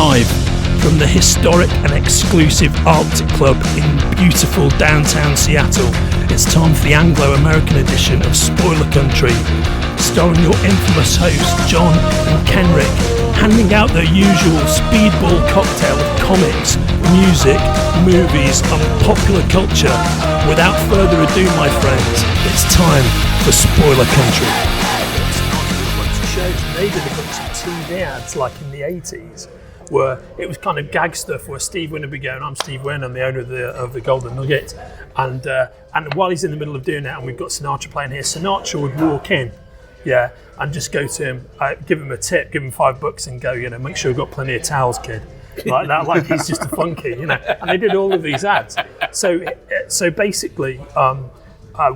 live from the historic and exclusive Arctic Club in beautiful downtown Seattle. It's time for the Anglo-American edition of Spoiler Country, starring your infamous hosts John and Kenric, handing out their usual speedball cocktail of comics, music, movies and popular culture. Without further ado, my friends, it's time for Spoiler Country. Shows, and they did a bunch of TV ads like in the 80s where it was kind of gag stuff where Steve Wynn would be going, I'm Steve Wynn, I'm the owner of the Golden Nugget, and while he's in the middle of doing that and we've got Sinatra playing here, Sinatra would walk in, and just go to him, give him a tip, give him $5 and go, make sure you've got plenty of towels, kid. Like that, like he's just a flunky, and they did all of these ads. So basically,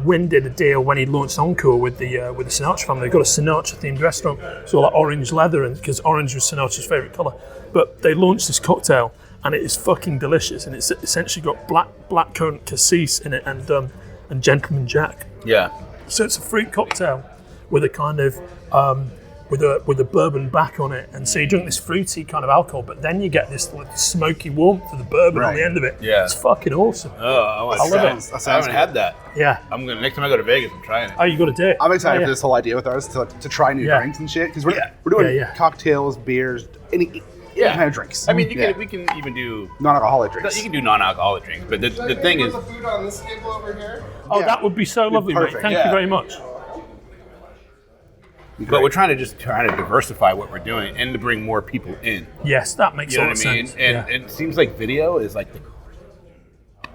Wynn did a deal when he launched Encore with the Sinatra family. They got a Sinatra-themed restaurant, so like orange leather, and because orange was Sinatra's favourite colour. But they launched this cocktail, and it is fucking delicious, and it's essentially got blackcurrant cassis in it and Gentleman Jack. Yeah. So it's a fruit cocktail with a kind of with a bourbon back on it, and so you drink this fruity kind of alcohol, but then you get this like smoky warmth of the bourbon on the end of it. Yeah, it's fucking awesome. Oh, I love it. I haven't had that. Yeah, next time I go to Vegas, I'm trying it. Oh, you got to do it. I'm excited for this whole idea with ours to try new drinks and shit, because we're doing cocktails, beers, any kind of drinks. I mean, we can even do non-alcoholic drinks. You can do non-alcoholic drinks, but the thing is, the food on this table over here. Oh, that would be so lovely, mate. Thank you very much. But we're trying to diversify what we're doing and to bring more people in. Yes, that makes a lot of sense. And it seems like video is like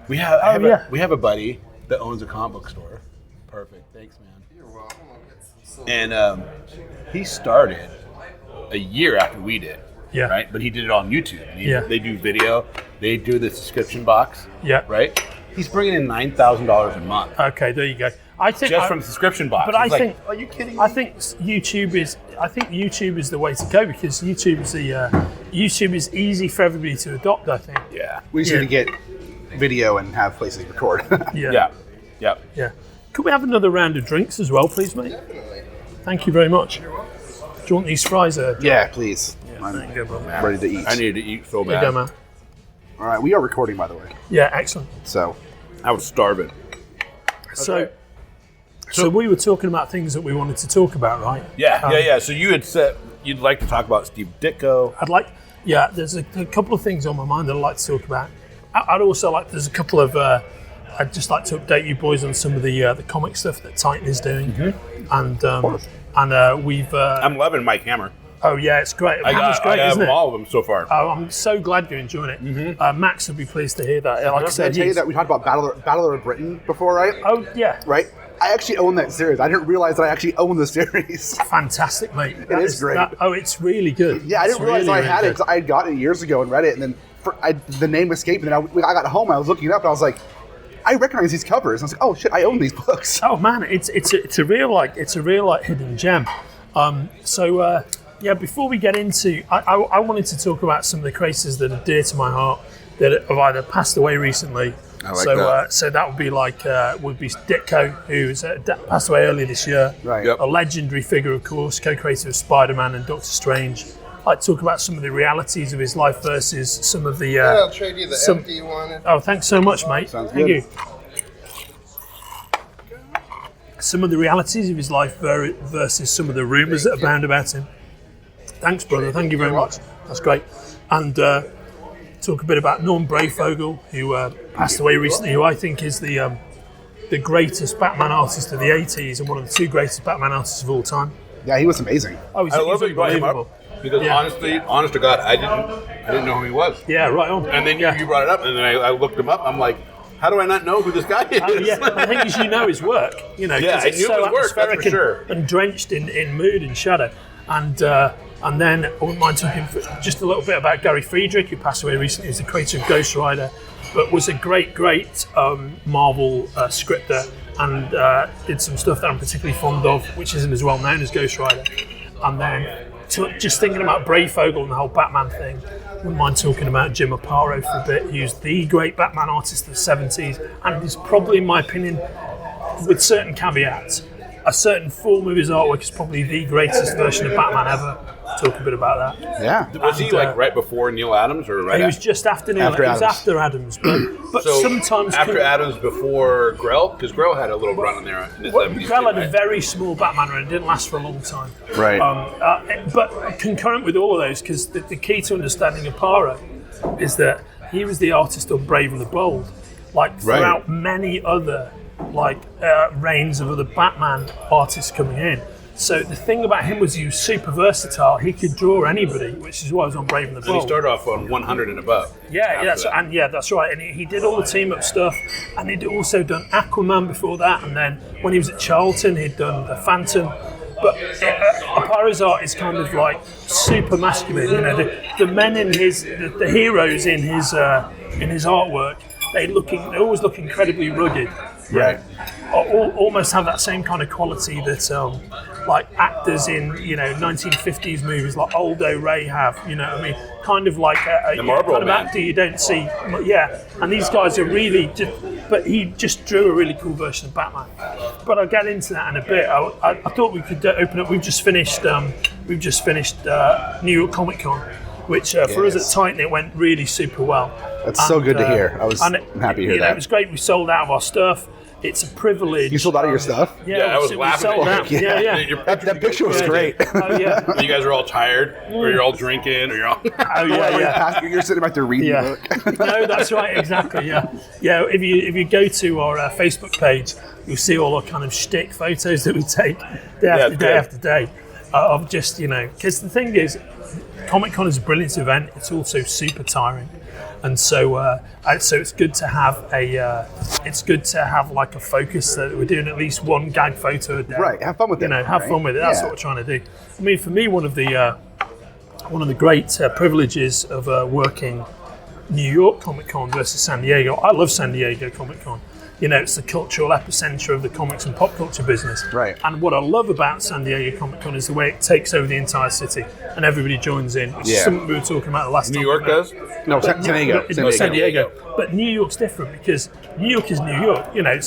we have a buddy that owns a comic book store. Perfect, thanks, man. You're welcome. And he started a year after we did. Yeah. Right, but he did it on YouTube. They do video. They do the subscription box. Yeah. Right. He's bringing in $9,000 a month. Okay, there you go. I think just from the subscription box. But I think, are you kidding me? I think YouTube is the way to go, because YouTube is easy for everybody to adopt. I think. Yeah. We just need to get video and have places record. Yeah. Could we have another round of drinks as well, please, mate? Definitely. Thank you very much. Do you want these fries? Yeah, please. I'm ready to eat. I need to eat so bad. There you go, man. All right, we are recording, by the way. Yeah, excellent. So, I was starving. So we were talking about things that we wanted to talk about, right? Yeah. So you had said you'd like to talk about Steve Ditko. There's a couple of things on my mind that I'd like to talk about. I'd also like, there's a couple of, I'd just like to update you boys on some of the comic stuff that Titan is doing. Mm-hmm. And we've... I'm loving Mike Hammer. Oh yeah, it's great. I have all of them so far. Oh, I'm so glad you're enjoying it. Mm-hmm. Max would be pleased to hear that. Like I said, tell you that we talked about Battler of Britain before, right? Oh yeah. Right? I actually own that series. I didn't realize that I actually own the series. Fantastic, mate. It is great. It's really good. Yeah, I didn't realize I had it because I had gotten it years ago and read it, and then the name escaped me. And I got home, I was looking it up, and I was like, I recognize these covers. And I was like, oh shit, I own these books. Oh man, it's a real hidden gem. Before we get into, I wanted to talk about some of the creators that are dear to my heart that have either passed away recently. So that would be Ditko, who's passed away earlier this year. Right. A legendary figure, of course, co-creator of Spider-Man and Doctor Strange. I'd talk about some of the realities of his life versus some of the... I'll trade you the empty one. Oh, thanks so much, mate. Sounds Thank good. you. Some of the realities of his life versus some of the rumours that abound about him. Thanks, brother. Thank you very much. That's great. And talk a bit about Norm Brayfogle, who passed away recently, who I think is the greatest Batman artist of the 80s and one of the two greatest Batman artists of all time. Yeah, he was amazing. I love that you brought him up, because honest to God, I didn't know who he was. Yeah, right on. And then you brought it up, and then I looked him up. I'm like, how do I not know who this guy is? I think you know his work. I knew his work, that's for sure. And drenched in mood and shadow. And then I wouldn't mind talking just a little bit about Gary Friedrich, who passed away recently. He's the creator of Ghost Rider, but was a great Marvel scripter, and did some stuff that I'm particularly fond of, which isn't as well known as Ghost Rider. And then just thinking about Brayfogle and the whole Batman thing, wouldn't mind talking about Jim Aparo for a bit, who's the great Batman artist of the 70s, and is probably, in my opinion, with certain caveats, a certain form of his artwork is probably the greatest version of Batman ever. talk a bit about that. Yeah. Was he like right before Neil Adams or right He was just after Neil. After It was Adams. after Adams, but So sometimes after Adams, before Grell, because Grell had a little run in there in the 70s. Grell had too, a right? very small Batman run. It didn't last for a long time. Right. But concurrent with all of those, because the key to understanding Aparo is that he was the artist on Brave and the Bold, like throughout many other reigns of other Batman artists coming in. So the thing about him was he was super versatile. He could draw anybody, which is why he was on Brave and the Bold. And he started off on 100 and above. That's right. And he did all the team up stuff, and he'd also done Aquaman before that. And then when he was at Charlton, he'd done the Phantom. But Aparo's art is kind of like super masculine. You know, the men in the heroes in his artwork, they always look incredibly rugged. Right. Almost have that same kind of quality that like actors in 1950s movies like Aldo Ray have. You know what I mean? Kind of like The Marlboro kind of Man. actor you don't see. Yeah, and these guys are really but he just drew a really cool version of Batman. But I'll get into that in a bit. I thought we could open up. We've just finished New York Comic Con, which for us at Titan it went really super well. That's so good to hear. I'm happy to hear that. It was great. We sold out of our stuff. It's a privilege. You sold out of your stuff? Yeah, I was we laughing sold at out. you. Yeah. That picture was great. Oh yeah. You guys are all tired, or you're all drinking, or you're all. Oh yeah. You're sitting back there reading the book. No, that's right. Exactly. Yeah. If you go to our Facebook page, you'll see all our kind of shtick photos that we take day after day of just because the thing is, Comic Con is a brilliant event. It's also super tiring. And so it's good to have like a focus that we're doing at least one gag photo a day. Right, have fun with it. Have fun with it. That's what we're trying to do. I mean, for me, one of the great privileges of working New York Comic Con versus San Diego. I love San Diego Comic Con. It's the cultural epicenter of the comics and pop culture business. Right. And what I love about San Diego Comic Con is the way it takes over the entire city and everybody joins in, which is something we were talking about the last time. New York does? No, San Diego. San Diego. But New York's different because New York is New York. The great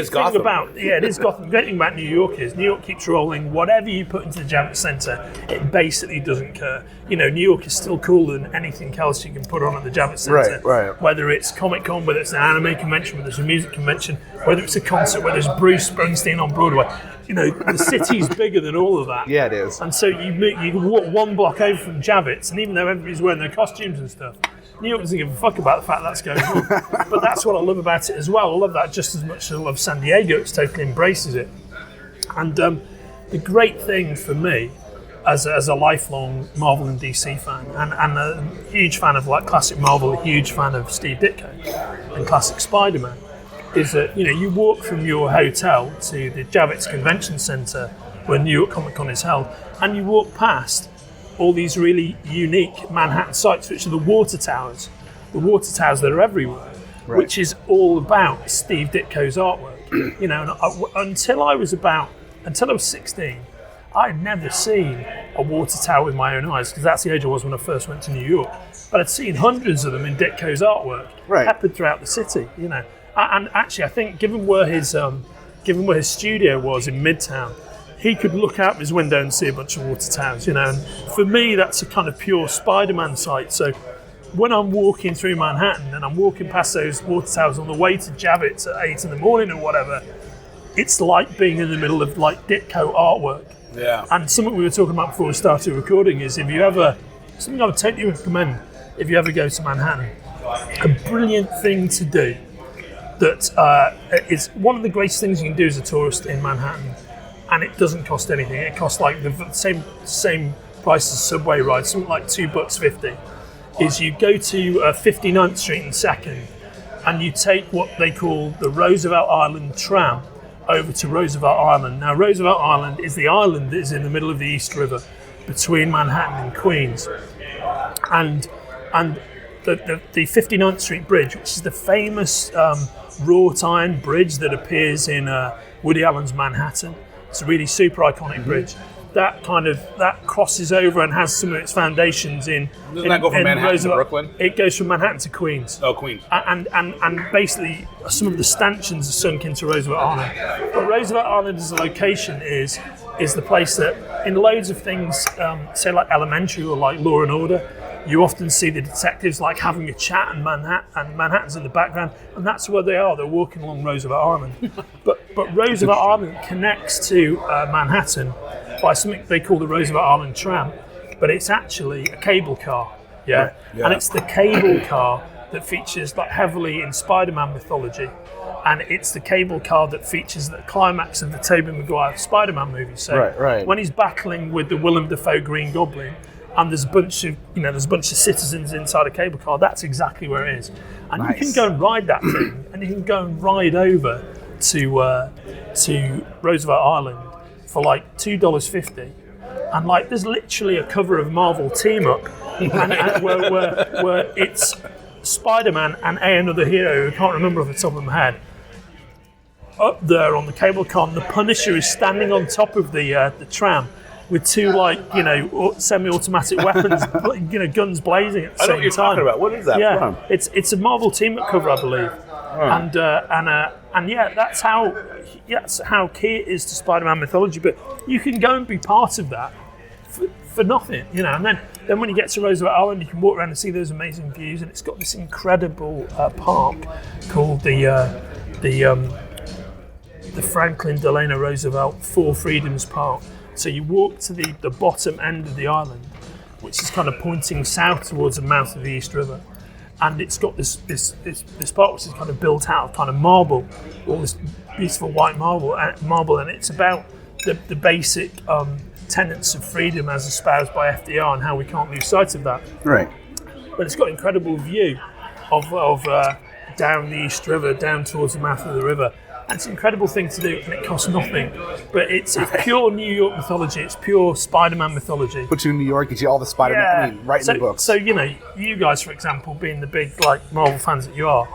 is thing Gotham. it is Gotham. The great thing about New York is New York keeps rolling. Whatever you put into the Javits Center, it basically doesn't care. New York is still cooler than anything else you can put on at the Javits Center. Right. Whether it's Comic Con, whether it's an anime convention, whether it's a music convention, whether it's a concert, whether it's Bruce Springsteen on Broadway. The city's bigger than all of that. Yeah, it is. And so you walk one block over from Javits, and even though everybody's wearing their costumes and stuff, New York doesn't give a fuck about the fact that's going on. But that's what I love about it as well. I love that just as much as I love San Diego. It totally embraces it. And the great thing for me, as a lifelong Marvel and DC fan, and a huge fan of like classic Marvel, a huge fan of Steve Ditko and classic Spider-Man, is that you walk from your hotel to the Javits Convention Center where New York Comic Con is held, and you walk past all these really unique Manhattan sites, which are the water towers that are everywhere, which is all about Steve Ditko's artwork. Until I was 16, I had never seen a water tower with my own eyes, because that's the age I was when I first went to New York. But I'd seen hundreds of them in Ditko's artwork, peppered throughout the city. And actually, I think given where his studio was in Midtown, he could look out his window and see a bunch of water towers. And for me, that's a kind of pure Spider-Man site. So when I'm walking through Manhattan and I'm walking past those water towers on the way to Javits at 8 in the morning or whatever, it's like being in the middle of like Ditko artwork. Yeah. And something we were talking about before we started recording is something I would totally recommend if you ever go to Manhattan, a brilliant thing to do that is one of the greatest things you can do as a tourist in Manhattan, and it doesn't cost anything. It costs like the same price as subway rides, something like $2.50. Is you go to 59th Street and 2nd, and you take what they call the Roosevelt Island tram over to Roosevelt Island. Now, Roosevelt Island is the island that is in the middle of the East River between Manhattan and Queens, and the 59th Street Bridge, which is the famous wrought iron bridge that appears in Woody Allen's Manhattan. It's a really super iconic bridge. That crosses over and has some of its foundations in. Doesn't that go from Manhattan to Brooklyn? It goes from Manhattan to Queens. Oh, Queens. And basically some of the stanchions are sunk into Roosevelt Island. But Roosevelt Island as a location is is the place that, in loads of things, say like Elementary or like Law and Order, you often see the detectives like having a chat in Manhattan, and Manhattan's in the background, and that's where they are. They're walking along Roosevelt Island. but Roosevelt Island connects to Manhattan by something they call the Roosevelt Island Tram, but it's actually a cable car. Yeah. And it's the cable car that features like heavily in Spider-Man mythology, and it's the cable car that features the climax of the Tobey Maguire Spider-Man movie. So when he's battling with the Willem Dafoe Green Goblin, and there's a bunch of citizens inside a cable car, that's exactly where it is. And you can go and ride that thing, and you can go and ride over to Roosevelt Island for like $2.50, and like there's literally a cover of Marvel Team Up, and where it's Spider-Man and another hero who I can't remember off the top of my head up there on the cable car, and the Punisher is standing on top of the tram with two semi-automatic weapons, guns blazing at the same time. I know what you're talking about. What is that from? It's a Marvel Team Up cover, I believe. And that's how key it is to Spider-Man mythology. But you can go and be part of that for nothing, And then when you get to Roosevelt Island, you can walk around and see those amazing views, and it's got this incredible park called the Franklin Delano Roosevelt Four Freedoms Park. So you walk to the bottom end of the island, which is kind of pointing south towards the mouth of the East River, and it's got this park which is kind of built out of kind of marble, all this beautiful white marble, and it's about the basic tenets of freedom as espoused by FDR and how we can't lose sight of that. Right. But it's got an incredible view of down the East River, down towards the mouth of the river. And it's an incredible thing to do, and it costs nothing. But it's pure New York mythology. It's pure Spider-Man mythology. Put you in New York, you see all the Spider-Man, right in the books. So, you guys, for example, being the big Marvel fans that you are,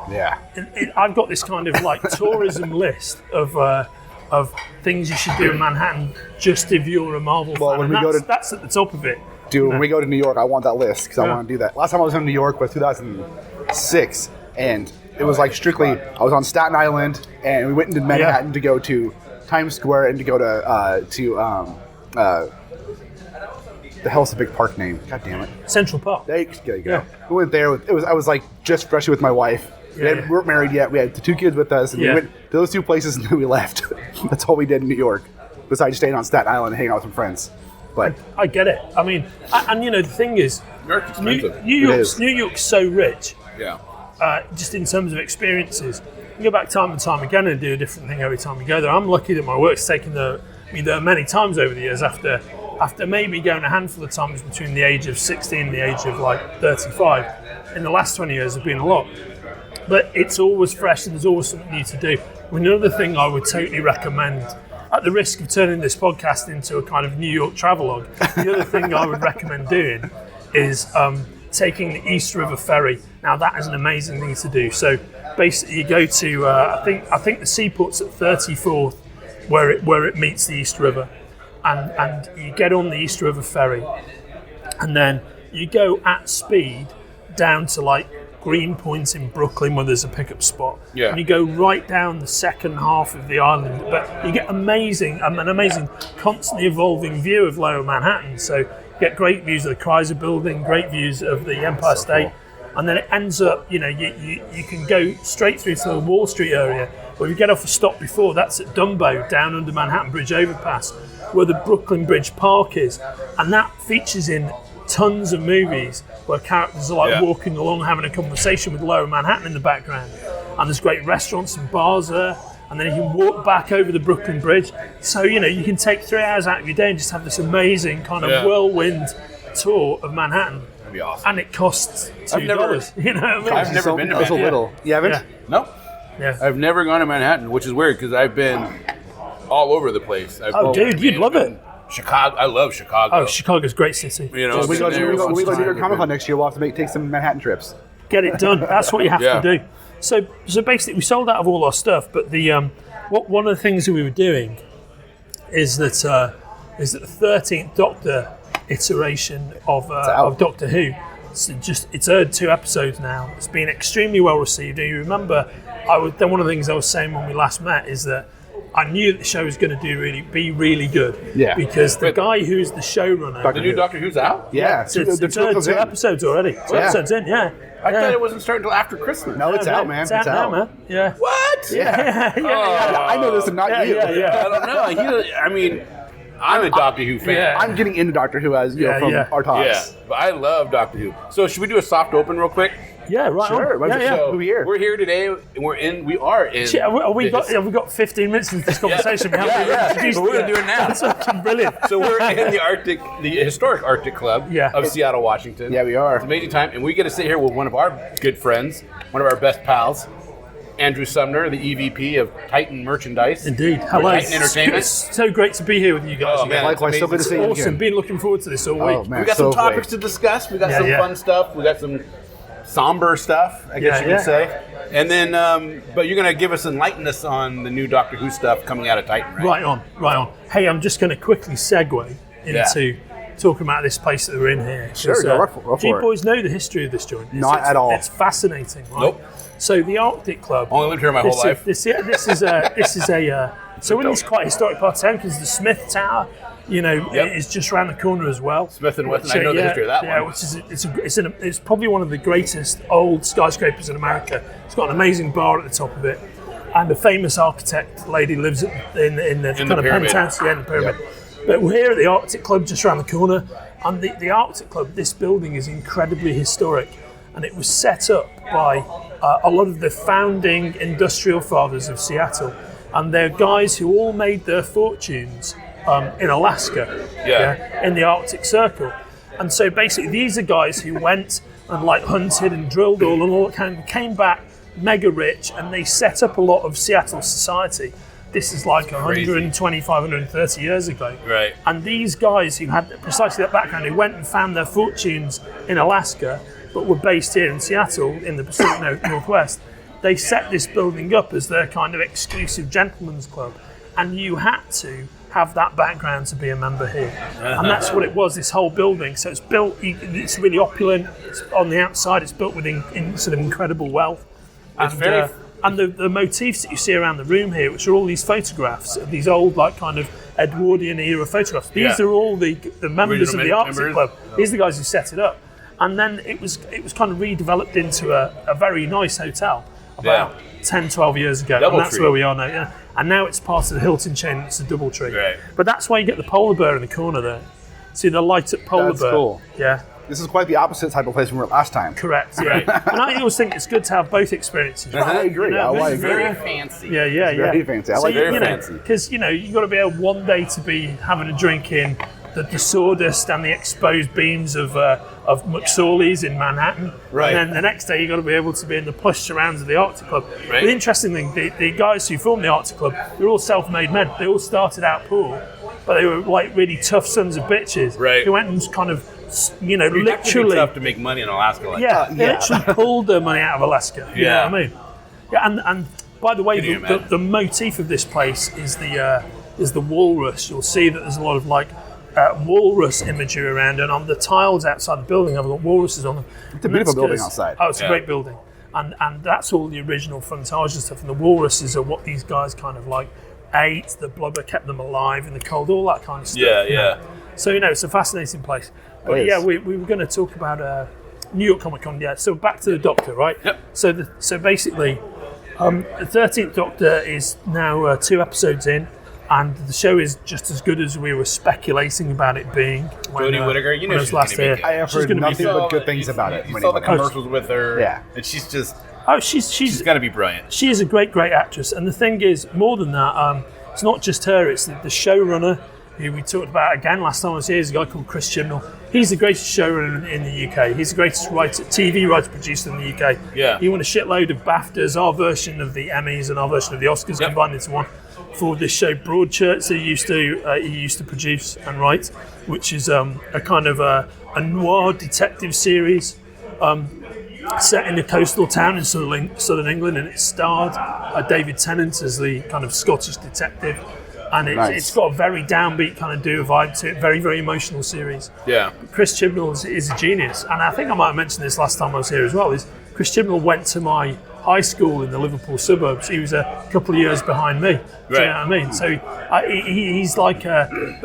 I've got this kind of tourism list of things you should do in Manhattan just if you're a Marvel fan. That's at the top of it. Dude, when we go to New York, I want that list because I want to do that. Last time I was in New York was 2006, and it was strictly, I was on Staten Island, and we went into Manhattan to go to Times Square and to go to the hell's the big park name? God damn it. Central Park. There you go. Yeah. We went there. I was just freshly with my wife. We weren't married yet. We had the two kids with us, and we went to those two places, and then we left. That's all we did in New York, besides staying on Staten Island and hanging out with some friends. But I get it. I mean, the thing is, New York's so rich. Yeah. Just in terms of experiences, you go back time and time again and do a different thing every time you go there. I'm lucky that my work's taken me there many times over the years. After maybe going a handful of times between the age of 16 and the age of 35. In the last 20 years, there's been a lot. But it's always fresh and there's always something new to do. Another thing I would totally recommend, at the risk of turning this podcast into a kind of New York travelogue, the other thing I would recommend doing is taking the East River Ferry. Now that is an amazing thing to do. So basically you go to, I think the seaport's at 34th where it meets the East River. And you get on the East River Ferry and then you go at speed down to Greenpoint in Brooklyn where there's a pickup spot. Yeah. And you go right down the second half of the island, but you get an amazing, constantly evolving view of Lower Manhattan. So you get great views of the Chrysler Building, great views of the Empire State, and then it ends up, you can go straight through to the Wall Street area. Where you get off a stop before, that's at Dumbo, down under Manhattan Bridge overpass, where the Brooklyn Bridge Park is, and that features in tons of movies where characters are walking along having a conversation with Lower Manhattan in the background, and there's great restaurants and bars there, and then you can walk back over the Brooklyn Bridge. So you can take 3 hours out of your day and just have this amazing kind of whirlwind tour of Manhattan. That'd be awesome. And it costs $2. I've never been to Manhattan. A little. You haven't? Yeah. Nope. Yeah. I've never gone to Manhattan, which is weird because I've been all over the place. Dude, you'd love it. Chicago, I love Chicago. Oh, Chicago's a great city. When we go to New York Comic Con next year, we'll have to take some Manhattan trips. Get it done. That's what you have to do. So basically, we sold out of all our stuff, but one of the things that we were doing is that the 13th Doctor iteration of Doctor Who. It's aired 2 episodes now. It's been extremely well received. And you remember, one of the things I was saying when we last met is that I knew that the show was going to be really good. Yeah. Because the guy who's the showrunner. The new Doctor Who's out? Yeah. It's two episodes already. Two episodes in, yeah. I thought it wasn't starting until after Christmas. No, it's out, man. It's out now, man. Yeah. What? Yeah. Oh. I know this and not you. Yeah. I don't know. I mean, I'm a Doctor Who fan. Yeah. I'm getting into Doctor Who as from our talks. Yeah, but I love Doctor Who. So should we do a soft open real quick? Yeah, right. Sure. On. Yeah. So We're here. We're here today, and we are in. Have we got 15 minutes into this conversation? But we're going to do it now. That's fucking brilliant. So we're in the historic Arctic Club of Seattle, Washington. Yeah, we are. It's an amazing time, and we get to sit here with one of our good friends, one of our best pals, Andrew Sumner, the EVP of Titan Merchandise. Indeed. Or Hello. Titan Entertainment. It's so great to be here with you guys. Oh, man. Likewise, so good to see you Awesome. again. Been looking forward to this all week. Oh, man. We got some topics to discuss. We got some fun stuff. We got some somber stuff, I guess you could say. And then, but you're going to enlighten us on the new Doctor Who stuff coming out of Titan, right? Right on. Hey, I'm just going to quickly segue into talking about this place that we're in here. Sure, go do you for it. boys know the history of this joint? Not at all. It's fascinating, right? Nope. So the Arctic Club. Only lived here my whole life. This is a. So we're in this quite historic part of town because the Smith Tower, is just around the corner as well. Smith and Wesson. I know the history of that one. Yeah, which is it's probably one of the greatest old skyscrapers in America. It's got an amazing bar at the top of it, and a famous architect lady lives in the kind of pyramid. penthouse, in the pyramid. Yep. But we're here at the Arctic Club, just around the corner, and the Arctic Club. This building is incredibly historic, and it was set up by a lot of the founding industrial fathers of Seattle, and they're guys who all made their fortunes in Alaska, in the Arctic Circle. And so basically these are guys who went and hunted and drilled all kind of came back mega rich, and they set up a lot of Seattle society. This is like 125, 130 years ago. Right. And these guys who had precisely that background, who went and found their fortunes in Alaska, but were based here in Seattle in the Pacific Northwest, they set this building up as their kind of exclusive gentleman's club. And you had to have that background to be a member here. And that's what it was, this whole building. So it's built, it's really opulent. It's on the outside, it's built with sort of incredible wealth. And the motifs that you see around the room here, which are all these photographs, these old kind of Edwardian era photographs. These are all the members of the Arctic Club. These are the guys who set it up. And then it was kind of redeveloped into a very nice hotel about 10, 12 years ago. And that's where we are now. Yeah. And now it's part of the Hilton chain. It's a DoubleTree. Right. But that's why you get the polar bear in the corner there. See the light up polar bear. That's cool. Yeah. This is quite the opposite type of place we were last time. Correct. Yeah. And I always think it's good to have both experiences. I agree. I agree. Very fancy. Yeah. Very fancy. I like very fancy. Because you've got to be able one day to be having a drink in the sawdust and the exposed beams of McSorley's in Manhattan. Right. And then the next day you've got to be able to be in the plush surrounds of the Arctic Club. Right. The interesting thing, the guys who formed the Arctic Club, they're all self-made men. They all started out poor, but they were really tough sons of bitches. Right. Who went and kind of, Literally literally tough to make money in Alaska. they literally pulled their money out of Alaska. You know what I mean? Yeah, and by the way, the motif of this place is the walrus. You'll see that there's a lot of walrus imagery around, and on the tiles outside the building, I've got walruses on them. It's a beautiful building outside. Oh, it's a great building, and that's all the original frontage and stuff. And the walruses are what these guys kind of ate. The blubber kept them alive in the cold, all that kind of stuff. Yeah. So it's a fascinating place. But we were going to talk about New York Comic Con. Yeah. So back to the Doctor, right? Yep. So basically, the 13th Doctor is now 2 episodes in, and the show is just as good as we were speculating about it being. Jodie Whittaker, you know she's going to make it. I have heard nothing but good things about it. You saw the commercials with her. Yeah. And she's just... Oh, she's going to be brilliant. She is a great actress. And the thing is, more than that, it's not just her, it's the showrunner, who we talked about again last time I was here, is a guy called Chris Chibnall. He's the greatest showrunner in the UK. He's the greatest TV writer producer in the UK. Yeah. He won a shitload of BAFTAs, our version of the Emmys and our version of the Oscars combined into one, for this show Broadchurch that he used to produce and write, which is a kind of a noir detective series set in a coastal town in southern England, and it starred David Tennant as the kind of Scottish detective. And it's got a very downbeat kind of duo vibe to it, very, very emotional series. Yeah. Chris Chibnall is a genius, and I think I might have mentioned this last time I was here as well, is Chris Chibnall went to my high school in the Liverpool suburbs. He was a couple of years behind me. Do you know what I mean? So he's like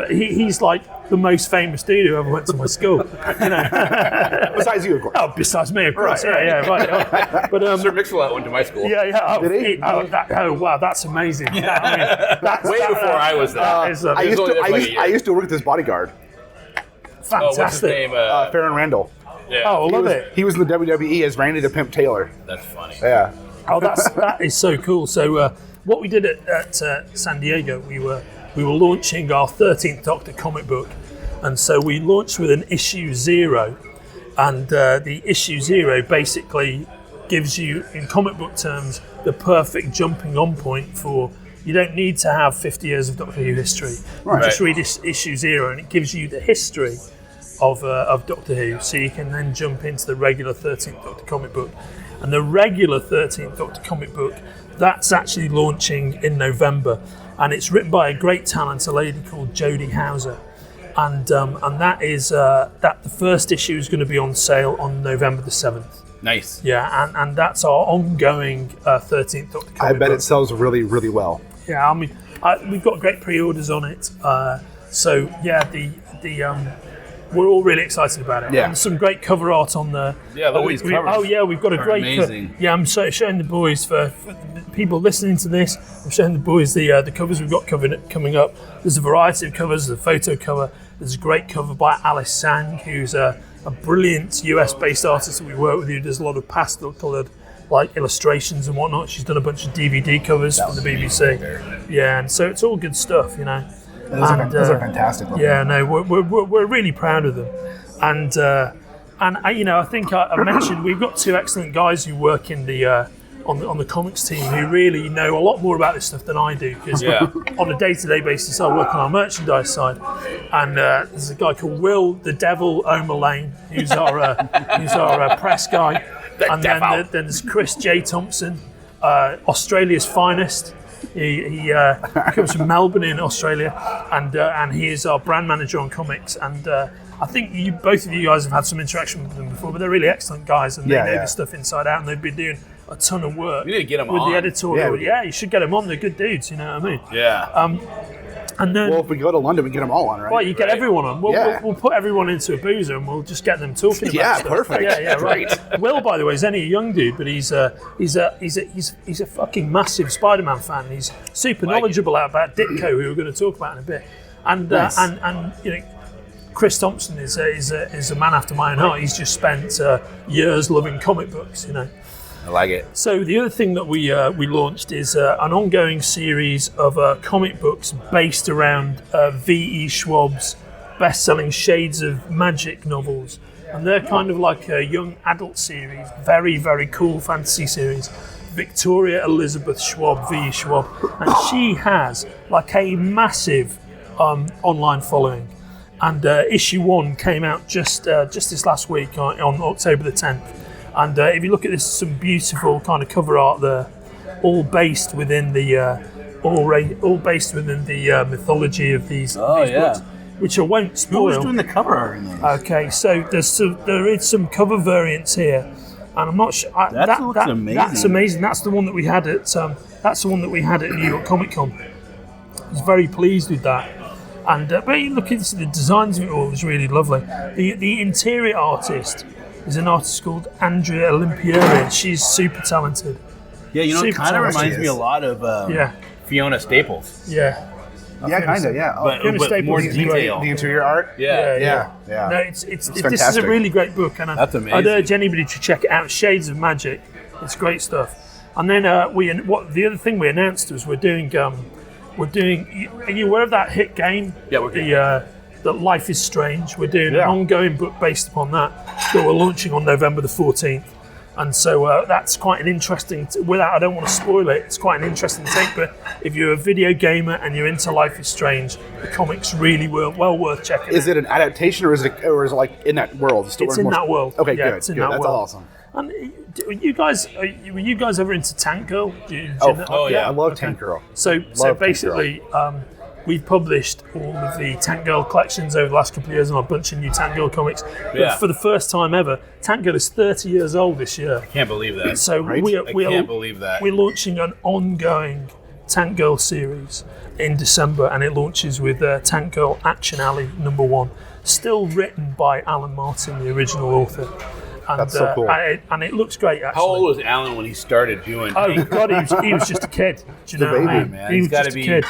he's like the most famous dude who ever went to my school. You know, Besides you, of course. oh, besides me, of course. Right. Yeah, right. But Sir Mix-a-Lot went to my school. yeah. Oh, Did he? Wow, that's amazing. Yeah, I mean, Way before I was there. I He was only there for like a year. used to work with this bodyguard, What's his fantastic. name? Farron Randall. Yeah. Oh, I love it. He was in the WWE as Randy the Pimp Taylor. That's funny. Yeah. Oh, that is so cool. So what we did at San Diego, we were launching our 13th Doctor comic book, and so we launched with an issue 0, and the issue 0 basically gives you, in comic book terms, the perfect jumping on point for. You don't need to have 50 years of Doctor Who history. You just read issue 0, and it gives you the history of Doctor Who, so you can then jump into the regular 13th Doctor comic book. And the regular 13th Doctor comic book, that's actually launching in November, and it's written by a great talent, a lady called Jodie Hauser, and that is that the first issue is going to be on sale on November the 7th. Nice. Yeah, and that's our ongoing 13th Doctor comic I bet book. it sells really, really well. Yeah, I mean, we've got great pre-orders on it, so yeah, we're all really excited about it. Yeah. And some great cover art on the. Yeah, Louise covers oh yeah, we've got a are great. amazing. Yeah, I'm showing the boys for the people listening to this. I'm showing the boys the covers we've got coming up. There's a variety of covers. There's a photo cover. There's a great cover by Alice Sang, who's a brilliant US-based artist that we work with, who does a lot of pastel-coloured like illustrations and whatnot. She's done a bunch of DVD covers for the BBC. Yeah, and so it's all good stuff, you know. Those are fantastic. Yeah, no, we're really proud of them, and you know, I think I mentioned we've got 2 excellent guys who work in the on the comics team who really know a lot more about this stuff than I do, because on a day-to-day basis I work on our merchandise side, and there's a guy called Will the Devil O'Mullane who's our press guy, and then there's Chris J. Thompson, Australia's finest. He comes from Melbourne in Australia, and he is our brand manager on comics. And I think both of you guys have had some interaction with them before, but they're really excellent guys, and they know the stuff inside out, and they've been doing a ton of work. We need to get them with on. the editorial. Yeah, you should get them on. They're good dudes. You know what I mean? Yeah. And then, Well, if we go to London, we get them all on, right? well, you get everyone on. We'll put everyone into a boozer and we'll just get them talking about Yeah, stuff. perfect. Yeah, right. Will, by the way, is only a young dude, but he's a fucking massive Spider-Man fan. He's super knowledgeable about Ditko, who we're going to talk about in a bit. And Nice. and you know, Chris Thompson is a man after my own heart. He's just spent years loving comic books, you know. I like it. So the other thing that we launched is an ongoing series of comic books based around V.E. Schwab's best-selling Shades of Magic novels, and they're kind of like a young adult series, very, very cool fantasy series. Victoria Elizabeth Schwab, V.E. Schwab, and she has like a massive online following. And issue 1 came out just this last week on October the 10th. And if you look at this, some beautiful kind of cover art there, all based within the mythology of these books, which I won't spoil. Who's doing the cover art in those? Okay, so there is some cover variants here, and I'm not sure. That looks amazing. That's amazing. That's the one that we had at New York Comic Con. I was very pleased with that. And but you look into the designs of it all, it's really lovely. The interior artist is an artist called Andrea Olimpieri. She's super talented. Yeah, you know, it Super kind of talented. reminds me a lot of Fiona Staples. Yeah. Yeah, kind of, yeah. But Fiona Staples more is great. detail. The interior art? Yeah. No, it's this is a fantastic. really great book, and That's amazing. I'd urge anybody to check it out. Shades of Magic, it's great stuff. And then the other thing we announced was we're doing. Are you aware of that hit game? Yeah, we're that Life is Strange. We're doing an ongoing book based upon that we're launching on November the 14th. And so that's quite an interesting, I don't want to spoil it, it's quite an interesting take, but if you're a video gamer and you're into Life is Strange, the comic's really well worth checking out. Is it an adaptation, or is it like in that world? It's in that world. Okay, Yeah, good. it's in Good. that That's world. awesome. And were you guys ever into Tank Girl? Oh, yeah. I love Tank Girl. So Tank basically, we've published all of the Tank Girl collections over the last couple of years and a bunch of new Tank Girl comics. Yeah. But for the first time ever, Tank Girl is 30 years old this year. Can't believe that. So Right? we can't believe that. We're launching an ongoing Tank Girl series in December, and it launches with Tank Girl Action Alley #1, still written by Alan Martin, the original author. And, That's so cool. and it looks great, actually. How old was Alan when he started doing? Oh God, he was just a kid. Do you know what I mean? man, He he's was got just to a be. kid.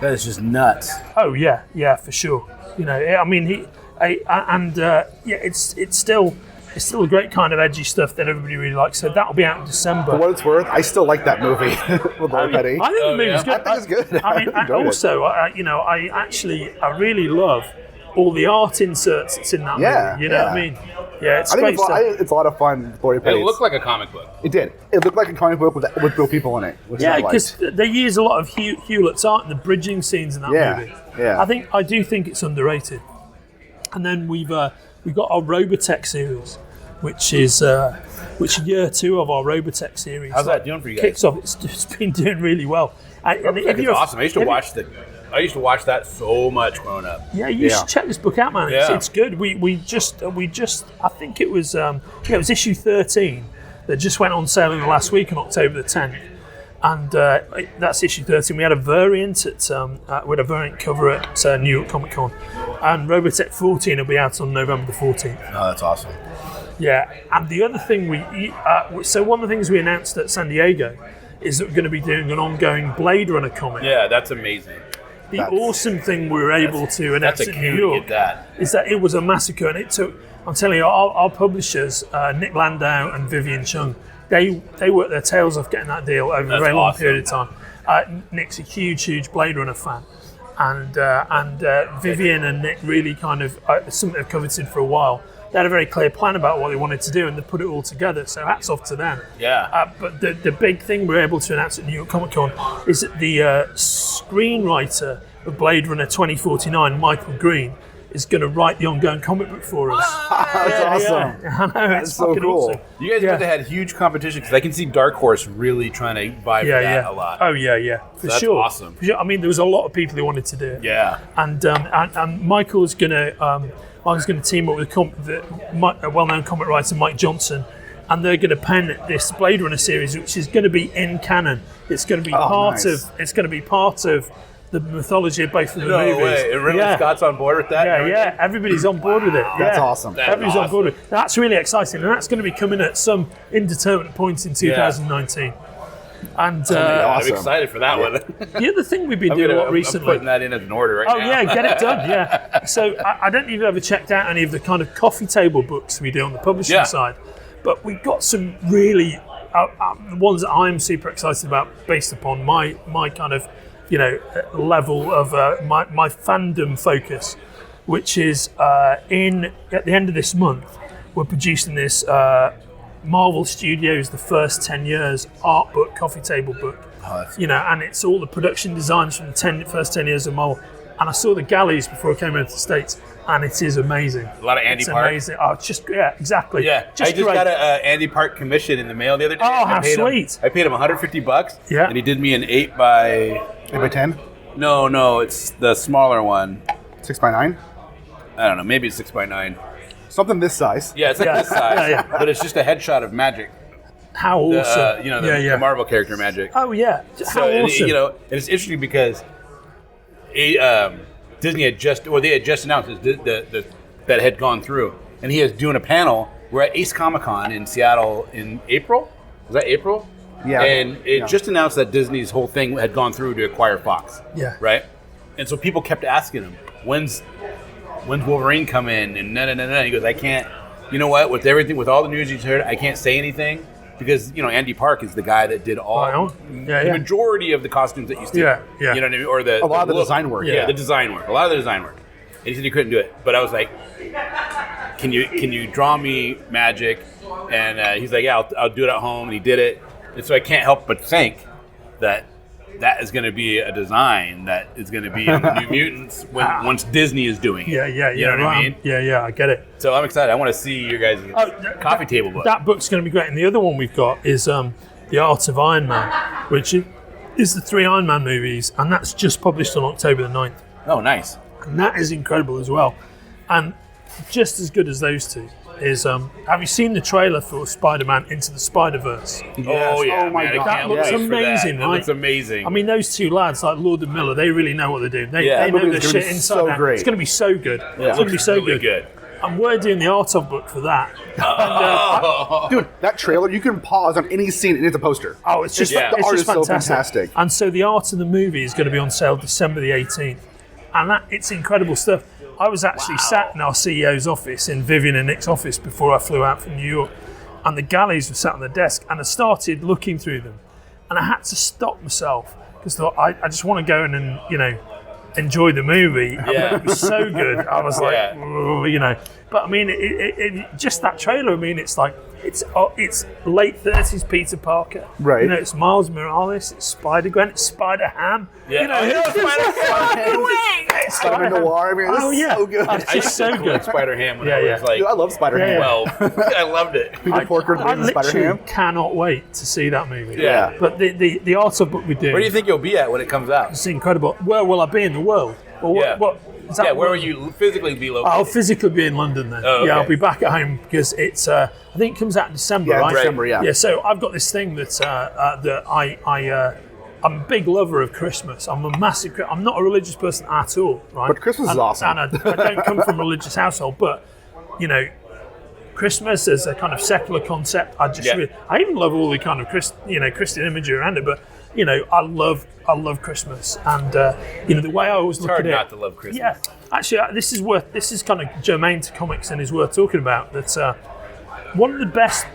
That is just nuts. Oh yeah, for sure. You know, I mean, it's still a great kind of edgy stuff that everybody really likes. So that'll be out in December. For what it's worth, I still like that movie with Laura Petty. I think the movie's good. I think it's good. I mean, I enjoyed it. also, I really love all the art inserts that's in that movie. You know what I mean? Yeah, it's I think great stuff. it's a lot of fun with Laura Petty. It looked like a comic book. It did. It looked like a comic book with real people in it. Which Yeah, I liked. because they use a lot of Hewlett's art in the bridging scenes in that movie. Yeah. I do think it's underrated. And then we've got our Robotech series, which is year 2 of our Robotech series. How's that doing for you guys? Kicks off. It's been doing really well. It's awesome. I used to watch that so much growing up. Yeah, you should check this book out, man. Yeah. It's good. We just I think it was issue 13 that just went on sale in the last week on October the 10th, and that's issue 13. We had a variant with a variant cover at New York Comic Con, and Robotech 14 will be out on November the 14th. Oh, that's awesome. Yeah, and the other thing so one of the things we announced at San Diego is that we're going to be doing an ongoing Blade Runner comic. Yeah, that's amazing. The awesome thing we were able to announce That's a in New cue to York get that. is that it was a massacre, and it took. I'm telling you, our publishers, Nick Landau and Vivian Chung, they worked their tails off getting that deal over a very long period of time. Nick's a huge Blade Runner fan, and Vivian and Nick really kind of something they've coveted for a while. They had a very clear plan about what they wanted to do, and they put it all together. So hats off to them. Yeah. But the big thing we're able to announce at New York Comic Con is that the screenwriter of Blade Runner 2049, Michael Green, is going to write the ongoing comic book for us. That's awesome. Yeah. I know, it's so fucking cool. awesome. You guys must have had huge competition because I can see Dark Horse really trying to vie for that a lot. Oh yeah, for that's sure. awesome. For sure. I mean, there was a lot of people who wanted to do it. Yeah. And Michael's going to team up with a well-known comic writer, Mike Johnson, and they're going to pen this Blade Runner series, which is going to be in canon. It's going to be It's going to be part of the mythology of both of the movies. No way. And Ridley Scott's on board with that? Yeah. Everybody's on board with it. That's awesome. Everybody's on board with it. That's really exciting, and that's going to be coming at some indeterminate point in 2019. And awesome. I'm excited for that one. the other thing we've been doing a lot recently. I'm putting that in as an order right now. Oh yeah, get it done. Yeah. So I don't know if you've ever checked out any of the kind of coffee table books we do on the publishing side, but we've got some really the ones that I'm super excited about based upon my kind of level of my fandom focus, which is at the end of this month we're producing this Marvel Studios The First 10 Years art book, coffee table book. And it's all the production designs from the first 10 years of Marvel. And I saw the galleys before I came over to the States, and it is amazing. A lot of Andy Park. Amazing. Oh, it's just exactly. Yeah, I just got an Andy Park commission in the mail the other day. Oh, how sweet! I paid him $150. Yeah, and he did me an 8 by 10. No, it's the smaller one. 6 by 9. I don't know, maybe it's 6 by 9. Something this size. Yeah, it's like this size, but it's just a headshot of Magic. How awesome! The Marvel character Magic. Oh yeah, how awesome! And it's interesting because Disney had just announced that had gone through, and he is doing a panel. We're at Ace Comic Con in Seattle in April. Was that April? Yeah. And it just announced that Disney's whole thing had gone through to acquire Fox. Yeah. Right. And so people kept asking him, "When's Wolverine come in?" And no. He goes, "I can't. You know what? With all the news you've heard, I can't say anything." Because Andy Park is the guy that did the majority of the costumes that you see. Yeah. You know what I mean? Or a lot of the design work. Yeah, the design work. A lot of the design work. And he said he couldn't do it. But I was like, "Can you draw me Magic?" And he's like, "Yeah, I'll do it at home." And he did it. And so I can't help but think that is going to be a design that is going to be in the New Mutants once Disney is doing it. Yeah. You know what I mean? Yeah, I get it. So I'm excited. I want to see your guys' coffee table book. That book's going to be great. And the other one we've got is The Art of Iron Man, which is is the 3 Iron Man movies, and that's just published on October the 9th. Oh, nice. And that is incredible as well. And just as good as those two is, have you seen the trailer for Spider-Man Into the Spider-Verse? Oh, yeah. Oh, my man, I God. can't That looks wait for amazing, that. right? It looks amazing. I mean, those two lads, like Lord and Miller, they really know what they're doing. They know movie's their gonna shit be inside so out. great. It's going to be so good. Yeah. It's going to be Looks so really good. And we're doing the art of book for that. Dude, that trailer, you can pause on any scene and it's a poster. Oh, it's just, Yeah. The it's art just is so fantastic. fantastic. And so the art of the movie is going to be on sale December the 18th. And it's incredible stuff. I was actually sat in our CEO's office, in Vivian and Nick's office, before I flew out from New York. And the galleys were sat on the desk, and I started looking through them. And I had to stop myself, because I just want to go in and, enjoy the movie. Yeah. It was so good. I was like, Yeah. But I mean, it just that trailer. I mean, it's like it's late 30s Peter Parker. Right. It's Miles Morales. It's Spider-Gwen. It's Spider-Ham. Yeah. I know, Spider-Man. Spider Noir, I mean, this is so good. It's I used just to so collect good. Spider-Ham when Yeah, I yeah. was like Dude, I love Spider-Man. 12. I loved it. Peter Porker, I the Spider-Ham. literally cannot wait to see that movie. Yeah. But the art of book we do. Where do you think you'll be at when it comes out? It's incredible. Where will I be in the world? Well, Yeah. what is that? Yeah, where will you physically be located? I'll physically be in London then. Oh, okay. Yeah, I'll be back at home because it's. I think it comes out in December, Yeah, right? December, yeah. Yeah. So I've got this thing that I'm a big lover of Christmas. I'm a massive. I'm not a religious person at all, right? But Christmas is awesome. And I don't come from a religious household, but Christmas as a kind of secular concept, I even love all the kind of Christian imagery around it. But I love Christmas, and the way I always look It's hard at it. not to love Christmas. Yeah, actually, this is kind of germane to comics and is worth talking about. That one of the best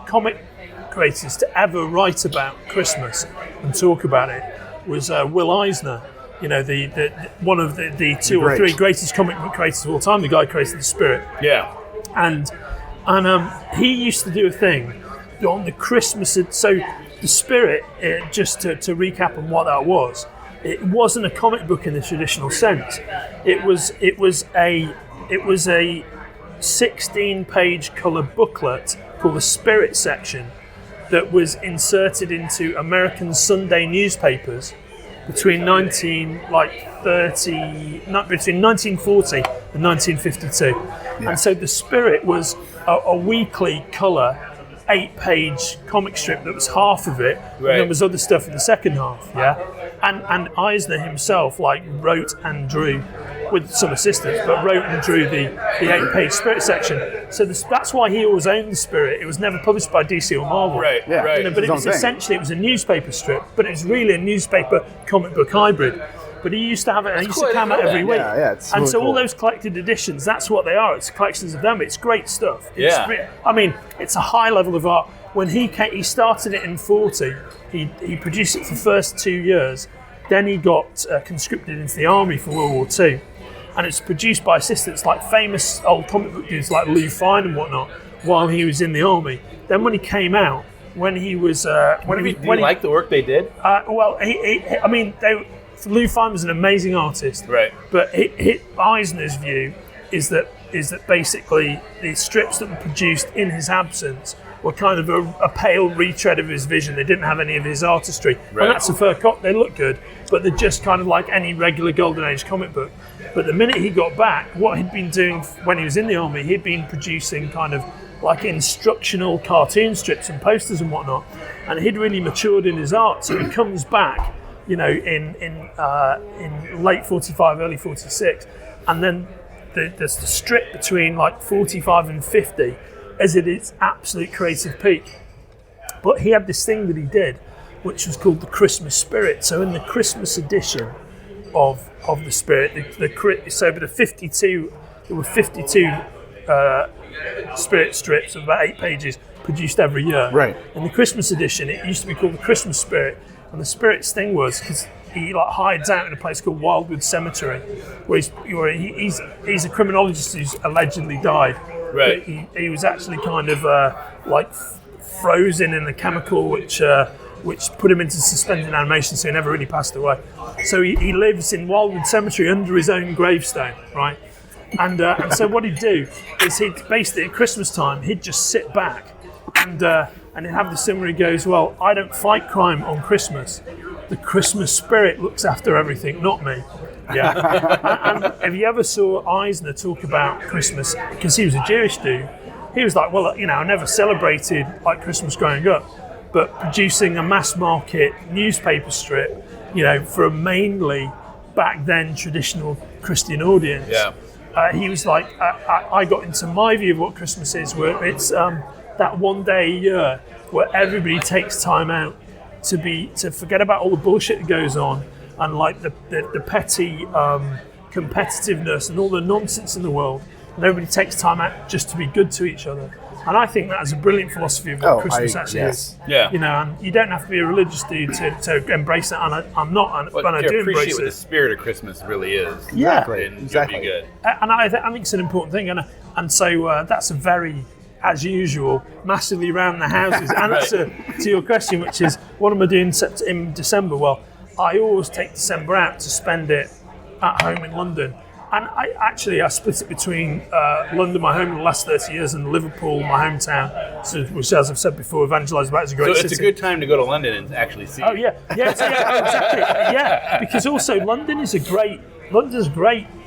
comic creators to ever write about Christmas and talk about it was Will Eisner. The one of the two or three greatest comic book creators of all time. The guy who created the Spirit. Yeah. And he used to do a thing on the Christmas. So the Spirit, just to recap on what that was, it wasn't a comic book in the traditional sense. It was a 16-page color booklet called the Spirit section that was inserted into American Sunday newspapers between 1940 and 1952. Yeah. And so the Spirit was a weekly colour 8-page comic strip that was half of it, and there was other stuff in the second half. Yeah, and Eisner himself wrote and drew with some assistance, but wrote and drew the 8-page Spirit section. So that's why he always owned the Spirit. It was never published by DC or Marvel. Right. But it was essentially it was a newspaper strip, but it was really a newspaper comic book hybrid. But he used to have it, and it used to come out every week. It's and really so cool. all those collected editions, that's what they are. It's collections of them. It's great stuff. It's a high level of art. When he started it in 40, he produced it for the first 2 years. Then he got conscripted into the army for World War II. And it's produced by assistants like famous old comic book dudes like Lou Fine and whatnot while he was in the army. Then when he came out, when he was... Do you like the work they did? Lou Fine was an amazing artist, right? But Eisner's view is that basically the strips that were produced in his absence were kind of a pale retread of his vision. They didn't have any of his artistry, and that's a fair cop. They look good, but they're just kind of like any regular Golden Age comic book. But the minute he got back, what he'd been doing when he was in the army, he'd been producing kind of like instructional cartoon strips and posters and whatnot, and he'd really matured in his art. So he comes back, in late 45, early 46, and then there's the strip between like 45 and 50 as at its absolute creative peak. But he had this thing that he did, which was called the Christmas Spirit. So in the Christmas edition of the Spirit, there were 52 Spirit strips of about 8 pages produced every year. Right. In the Christmas edition, it used to be called the Christmas Spirit. And the Spirit's thing was because he hides out in a place called Wildwood Cemetery, where he's a criminologist who's allegedly died. Right. But he was actually kind of frozen in a chemical which put him into suspended animation, so he never really passed away. So he lives in Wildwood Cemetery under his own gravestone, right? And so what he'd do is he'd basically at Christmas time he'd just sit back and he'd have the scene where he goes, well, I don't fight crime on Christmas. the Christmas spirit looks after everything, not me. Yeah. and if you ever saw Eisner talk about Christmas, because he was a Jewish dude, he was like, well, I never celebrated like Christmas growing up, but producing a mass market newspaper strip, for a mainly back then traditional Christian audience. Yeah. He was like, I got into my view of what Christmas is, where it's that one day a year where everybody takes time out to forget about all the bullshit that goes on and like the petty competitiveness and all the nonsense in the world, and everybody takes time out just to be good to each other. And I think that is a brilliant philosophy of what Christmas actually is. Yeah. And you don't have to be a religious dude to embrace it, and I'm not, but I do embrace what it. the spirit of Christmas really is. Exactly. And Exactly. Be good. And I think it's an important thing, and so that's a very, as usual, massively round the houses answer to your question, which is, what am I doing in December? Well, I always take December out to spend it at home in London. And I split it between London, my home, in the last 30 years, and Liverpool, my hometown, which, as I've said before, evangelised about, is a great city. So it's a good time to go to London and actually see. Oh yeah, exactly. Yeah, because also London's a great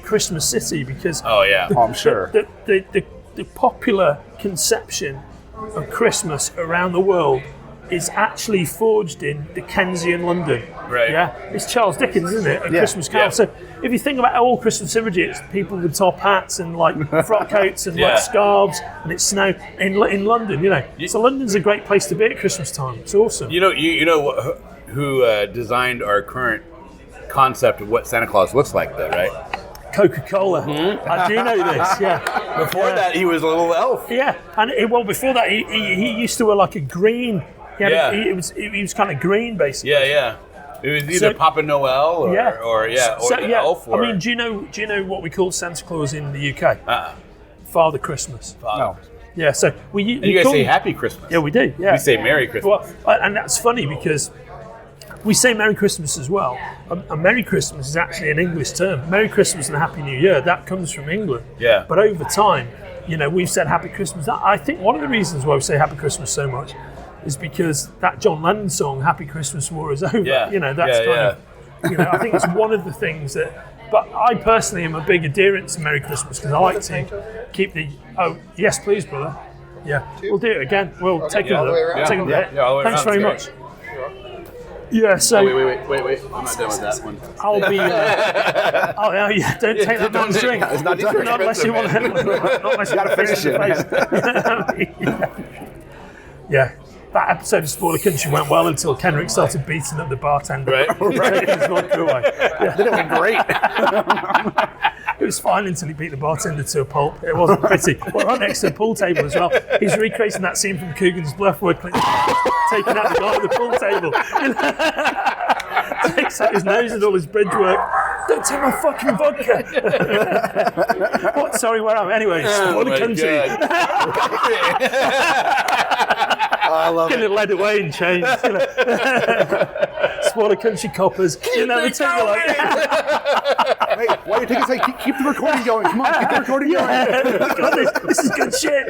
Christmas city because. Oh yeah. I'm sure. The popular conception of Christmas around the world is actually forged in Dickensian London. Right. Yeah, it's Charles Dickens, isn't it? A Christmas Carol. Yeah. So if you think about all Christmas imagery, it's people with top hats and like frock coats and like scarves, and it's snow in London. So London's a great place to be at Christmas time. It's awesome. You know who designed our current concept of what Santa Claus looks like, though, right? Coca-Cola. I do know this. Yeah. Before that, he was a little elf. Yeah, and before that, he used to wear like a green. He was kind of green basically. Yeah. It was either Papa Noel or elf. Or, I mean, do you know what we call Santa Claus in the UK? Father Christmas. No. Yeah, so and you guys say Happy Christmas. Yeah, we do. Yeah, We say Merry Christmas. Well, and that's funny because we say Merry Christmas as well. A Merry Christmas is actually an English term. Merry Christmas and Happy New Year, that comes from England. Yeah. But over time, we've said Happy Christmas. I think one of the reasons why we say Happy Christmas so much is because that John Lennon song, Happy Christmas, War is Over. Yeah. That's kind of, I think it's one of the things that, but I personally am a big adherent to Merry Christmas because I like to keep yes please brother. Yeah, we'll do it again. We'll take all the way around. another hit. all the way Thanks around. very much. Yeah, so Wait. I'm not done with that one. I'll be. Don't take that man's drink. It's not done. Not unless you want to. Not unless you gotta finish it. Yeah. That episode of Spoiler Country went well until Kenric started beating up the bartender. Right. Taking his vodka away. Yeah. Then it went great. It was fine until he beat the bartender to a pulp. It wasn't pretty. We're right next to the pool table as well. He's recreating that scene from Coogan's Bluff where Clint taking out the guy at the pool table. Takes out his nose and all his bridge work. Don't take my fucking vodka. What? Sorry, where am I? Anyway, Spoiler Country. I love Getting it. led away in chains. Spoiler Country coppers. You never take me like Hey, why are you taking a keep the recording going? Come on, keep the recording going. God, this is good shit.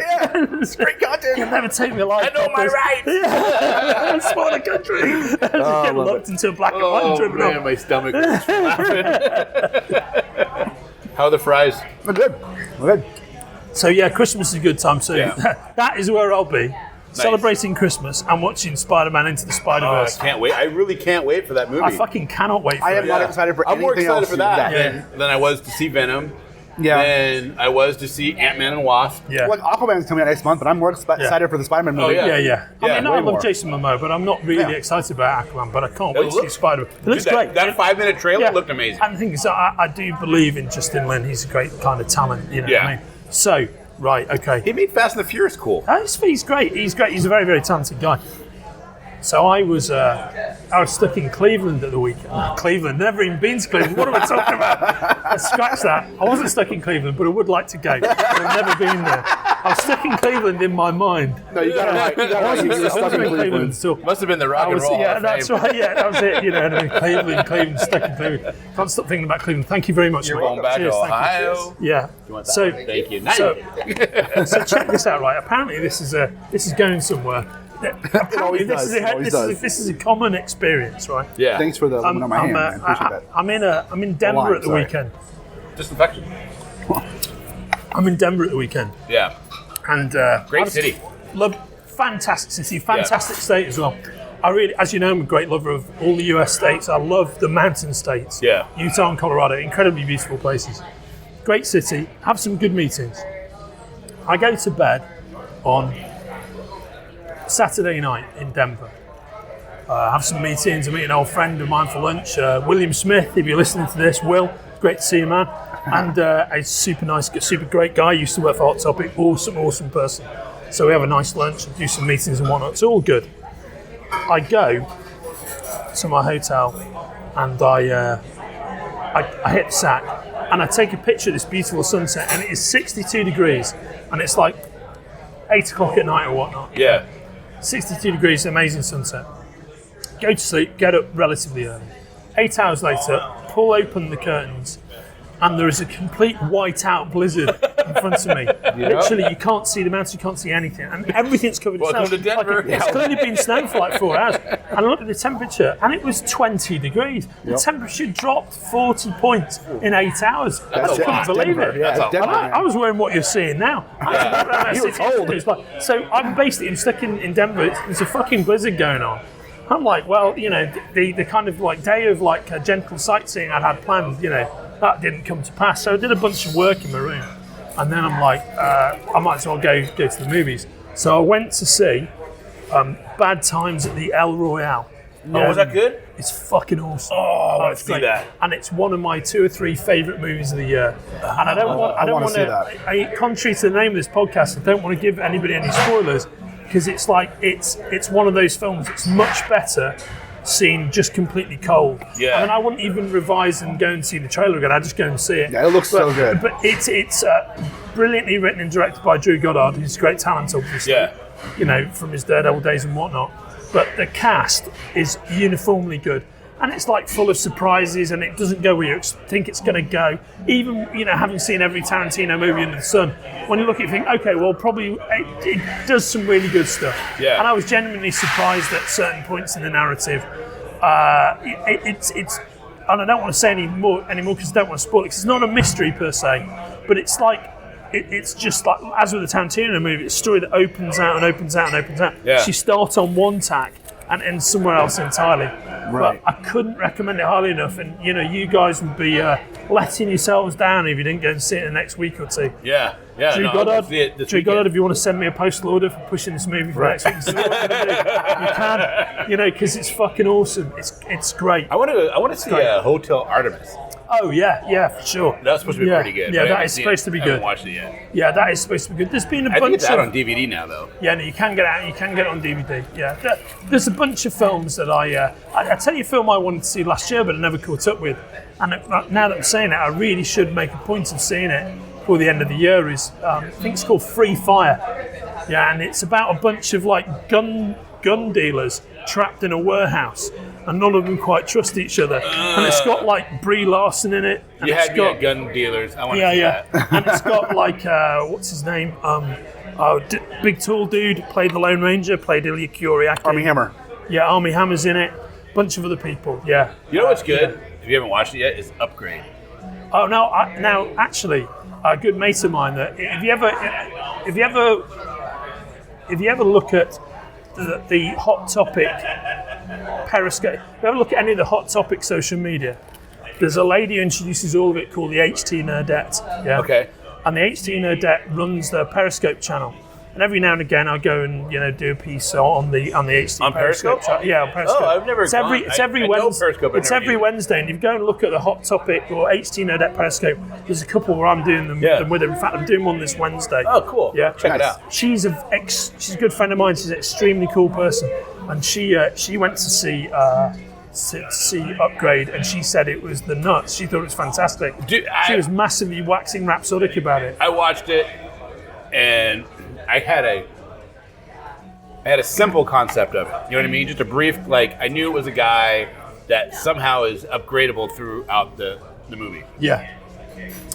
It's great content. You'll never take me alive. I know my rights. Yeah. Spoiler Country. Just getting locked into a black and white and driven off. My stomach hurts from laughing. How are the fries? We're good. We're good. So yeah, Christmas is a good time. So Yeah. that is where I'll be. Celebrating Christmas and watching Spider-Man Into the I Spider-Verse. can't wait. I really can't wait for that movie. I fucking cannot wait for I it. am not excited for I'm more anything excited else for that Yeah. than I was to see Venom. Yeah. Than I was to see Ant-Man and Wasp. Yeah. Like Aquaman's coming out next month, but I'm more excited for the Spider-Man movie. yeah. Yeah. I Yeah, mean, I way love more. Jason Momoa, but I'm not really excited about Aquaman. But I can't wait to see Spider-Man. It looks Dude, great. That 5-minute trailer looked amazing. And the thing is, I do believe in Justin Lin. He's a great kind of talent. You know what I mean? So, right, okay. He made Fast and the Furious cool. He's great. He's great. He's a very, very talented guy. So I was stuck in Cleveland at the weekend. Cleveland, never even been to Cleveland. What am I talking about? Scratch that. I wasn't stuck in Cleveland, but I would like to go. I've never been there. I was stuck in Cleveland in my mind. No, you got it right. You got it right. You were stuck in Cleveland. So Must have been the rock and roll. yeah, Hall of that's Fame. right. Yeah, that was it. You know, and then Cleveland, stuck in Cleveland. Can't stop thinking about Cleveland. Thank you very much. You're mate. going back Cheers, to thank you. Ohio. Yeah. want that? So Thank you. So check this out, right? Apparently, this is going somewhere. always does. It always does. This is a common experience, right? Yeah. Thanks for the lemon on my hand. I appreciate that. I'm in Denver at the weekend. Disinfection. I'm in Denver at the weekend. Yeah. And Great city. Love, fantastic city, fantastic state as well. I really, as you know, I'm a great lover of all the US states. I love the mountain states. Yeah. Utah and Colorado, incredibly beautiful places. Great city, have some good meetings. I go to bed on Saturday night in Denver. Have some meetings. I meet an old friend of mine for lunch, William Smith. If you're listening to this, Will, great to see you, man. And a super nice, super great guy. Used to work for Hot Topic. Awesome person. So we have a nice lunch and do some meetings and whatnot. It's all good. I go to my hotel and I hit the sack and I take a picture of this beautiful sunset, and it is 62 degrees and it's like 8 o'clock at night or whatnot. Yeah. 62 degrees, amazing sunset. Go to sleep, get up relatively early. 8 hours later, pull open the curtains, and there is a complete white-out blizzard in front of me. Literally, you can't see the mountains, you can't see anything, and everything's covered in snow. Welcome to Denver. It's clearly been snowing for like 4 hours. And I looked at the temperature, and it was 20 degrees. The temperature dropped 40 points in 8 hours. I couldn't believe it. Yeah, And I was wearing what you're seeing now. You were cold. So I'm stuck in Denver. There's a fucking blizzard going on. I'm like, well, the kind of like day of like gentle sightseeing I'd had planned, that didn't come to pass. So I did a bunch of work in my room, and then I'm like, I might as well go to the movies. So I went to see Bad Times at the El Royale. Oh, was that good? It's fucking awesome. Oh, I want to see great. that. And it's one of my 2 or 3 favourite movies of the year. And I don't want to. Contrary to the name of this podcast, I don't want to give anybody any spoilers, because it's like it's one of those films that's much better seen just completely cold. Yeah. I mean, I wouldn't even revise and go and see the trailer again. I'd just go and see it. Yeah, it looks so good. But it's brilliantly written and directed by Drew Goddard, who's a great talent, obviously. Yeah. From his Daredevil days and whatnot. But the cast is uniformly good. And it's like full of surprises, and it doesn't go where you think it's going to go. Even, having seen every Tarantino movie under the sun, when you look at it, you think, okay, well, probably it does some really good stuff. Yeah. And I was genuinely surprised at certain points in the narrative. It's and I don't want to say any more because I don't want to spoil it, because it's not a mystery per se, but it's like, it's just like, as with the Tarantino movie, it's a story that opens out and opens out and opens out. Yeah. She starts on one tack and ends somewhere else entirely. Right. But I couldn't recommend it highly enough, and you guys would be letting yourselves down if you didn't go and see it in the next week or two. Yeah. Drew No, Goddard, I'll see it this Drew weekend. Goddard, if you want to send me a postal order for pushing this movie for next week, this is what I'm gonna do. You can, because it's fucking awesome. It's great. I want to see Hotel Artemis. Oh yeah, for sure. That was supposed to be pretty good. Yeah, but I that haven't is seen supposed it. to be I good. haven't watched it yet. Yeah, that is supposed to be good. There's been a I think bunch it's out of on DVD now, though. Yeah, no, you can get it. You can get it on DVD. Yeah, there's a bunch of films that I tell you, a film I wanted to see last year, but I never caught up with. And now that I'm saying it, I really should make a point of seeing it before the end of the year. I think it's called Free Fire. Yeah, and it's about a bunch of like gun dealers trapped in a warehouse, and none of them quite trust each other. And it's got like Brie Larson in it. And You it's had me got, at gun dealers. I want to see that. And it's got like what's his name? Big tall dude played the Lone Ranger, played Ilya Kuriaki. Army Hammer. Yeah, Army Hammer's in it. Bunch of other people. Yeah. You know what's good? If you haven't watched it yet, is Upgrade. Oh no! Now, actually, a good mate of mine. That if you ever look at the Hot Topic Periscope, if you ever look at any of the Hot Topic social media, there's a lady who introduces all of it called the HT Nerdette. Yeah. Okay. And the HT Nerdette runs the Periscope channel. And every now and again, I go and do a piece on the HT On Periscope? channel. Yeah, on Periscope. Oh, I've never It's every I know Wednesday. Periscope, I've It's never every used it. Wednesday, and if you go and look at the Hot Topic or HT Nerdette Periscope, there's a couple where I'm doing them with her. In fact, I'm doing one this Wednesday. Oh, cool. Yeah, Check it out. She's a good friend of mine. She's an extremely cool person, and she went to see Upgrade, and she said it was the nuts. She thought it was fantastic. Dude, she was massively waxing rhapsodic about it. I watched it, and I had a simple concept of it. You know what I mean? Just a brief, I knew it was a guy that somehow is upgradable throughout the movie. Yeah.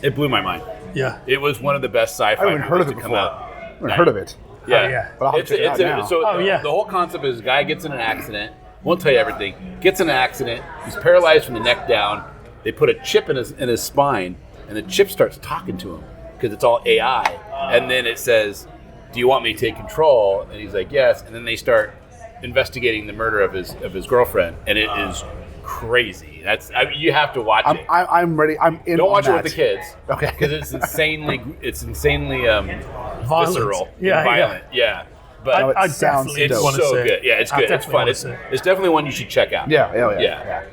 It blew my mind. Yeah. It was one of the best sci-fi I haven't heard of movies it to come before. out. I haven't heard of it. Yeah. Oh, yeah. But I'll have to check it out now. So Oh, yeah. the whole concept is: guy gets in an accident. Won't tell you everything. Gets in an accident. He's paralyzed from the neck down. They put a chip in his spine, and the chip starts talking to him because it's all AI. And then it says, "Do you want me to take control?" And he's like, "Yes." And then they start investigating the murder of his girlfriend, and it is crazy. You have to watch it. I'm ready. I'm in. Don't on watch it that. with the kids, Okay. Because it's insanely Violent. visceral, Yeah, violent. Yeah. But No, it I sounds definitely it's dope. want to so see it. good. Yeah, it's I good. It's definitely fun. wanna It's, see it. it's definitely one you should check out. Yeah.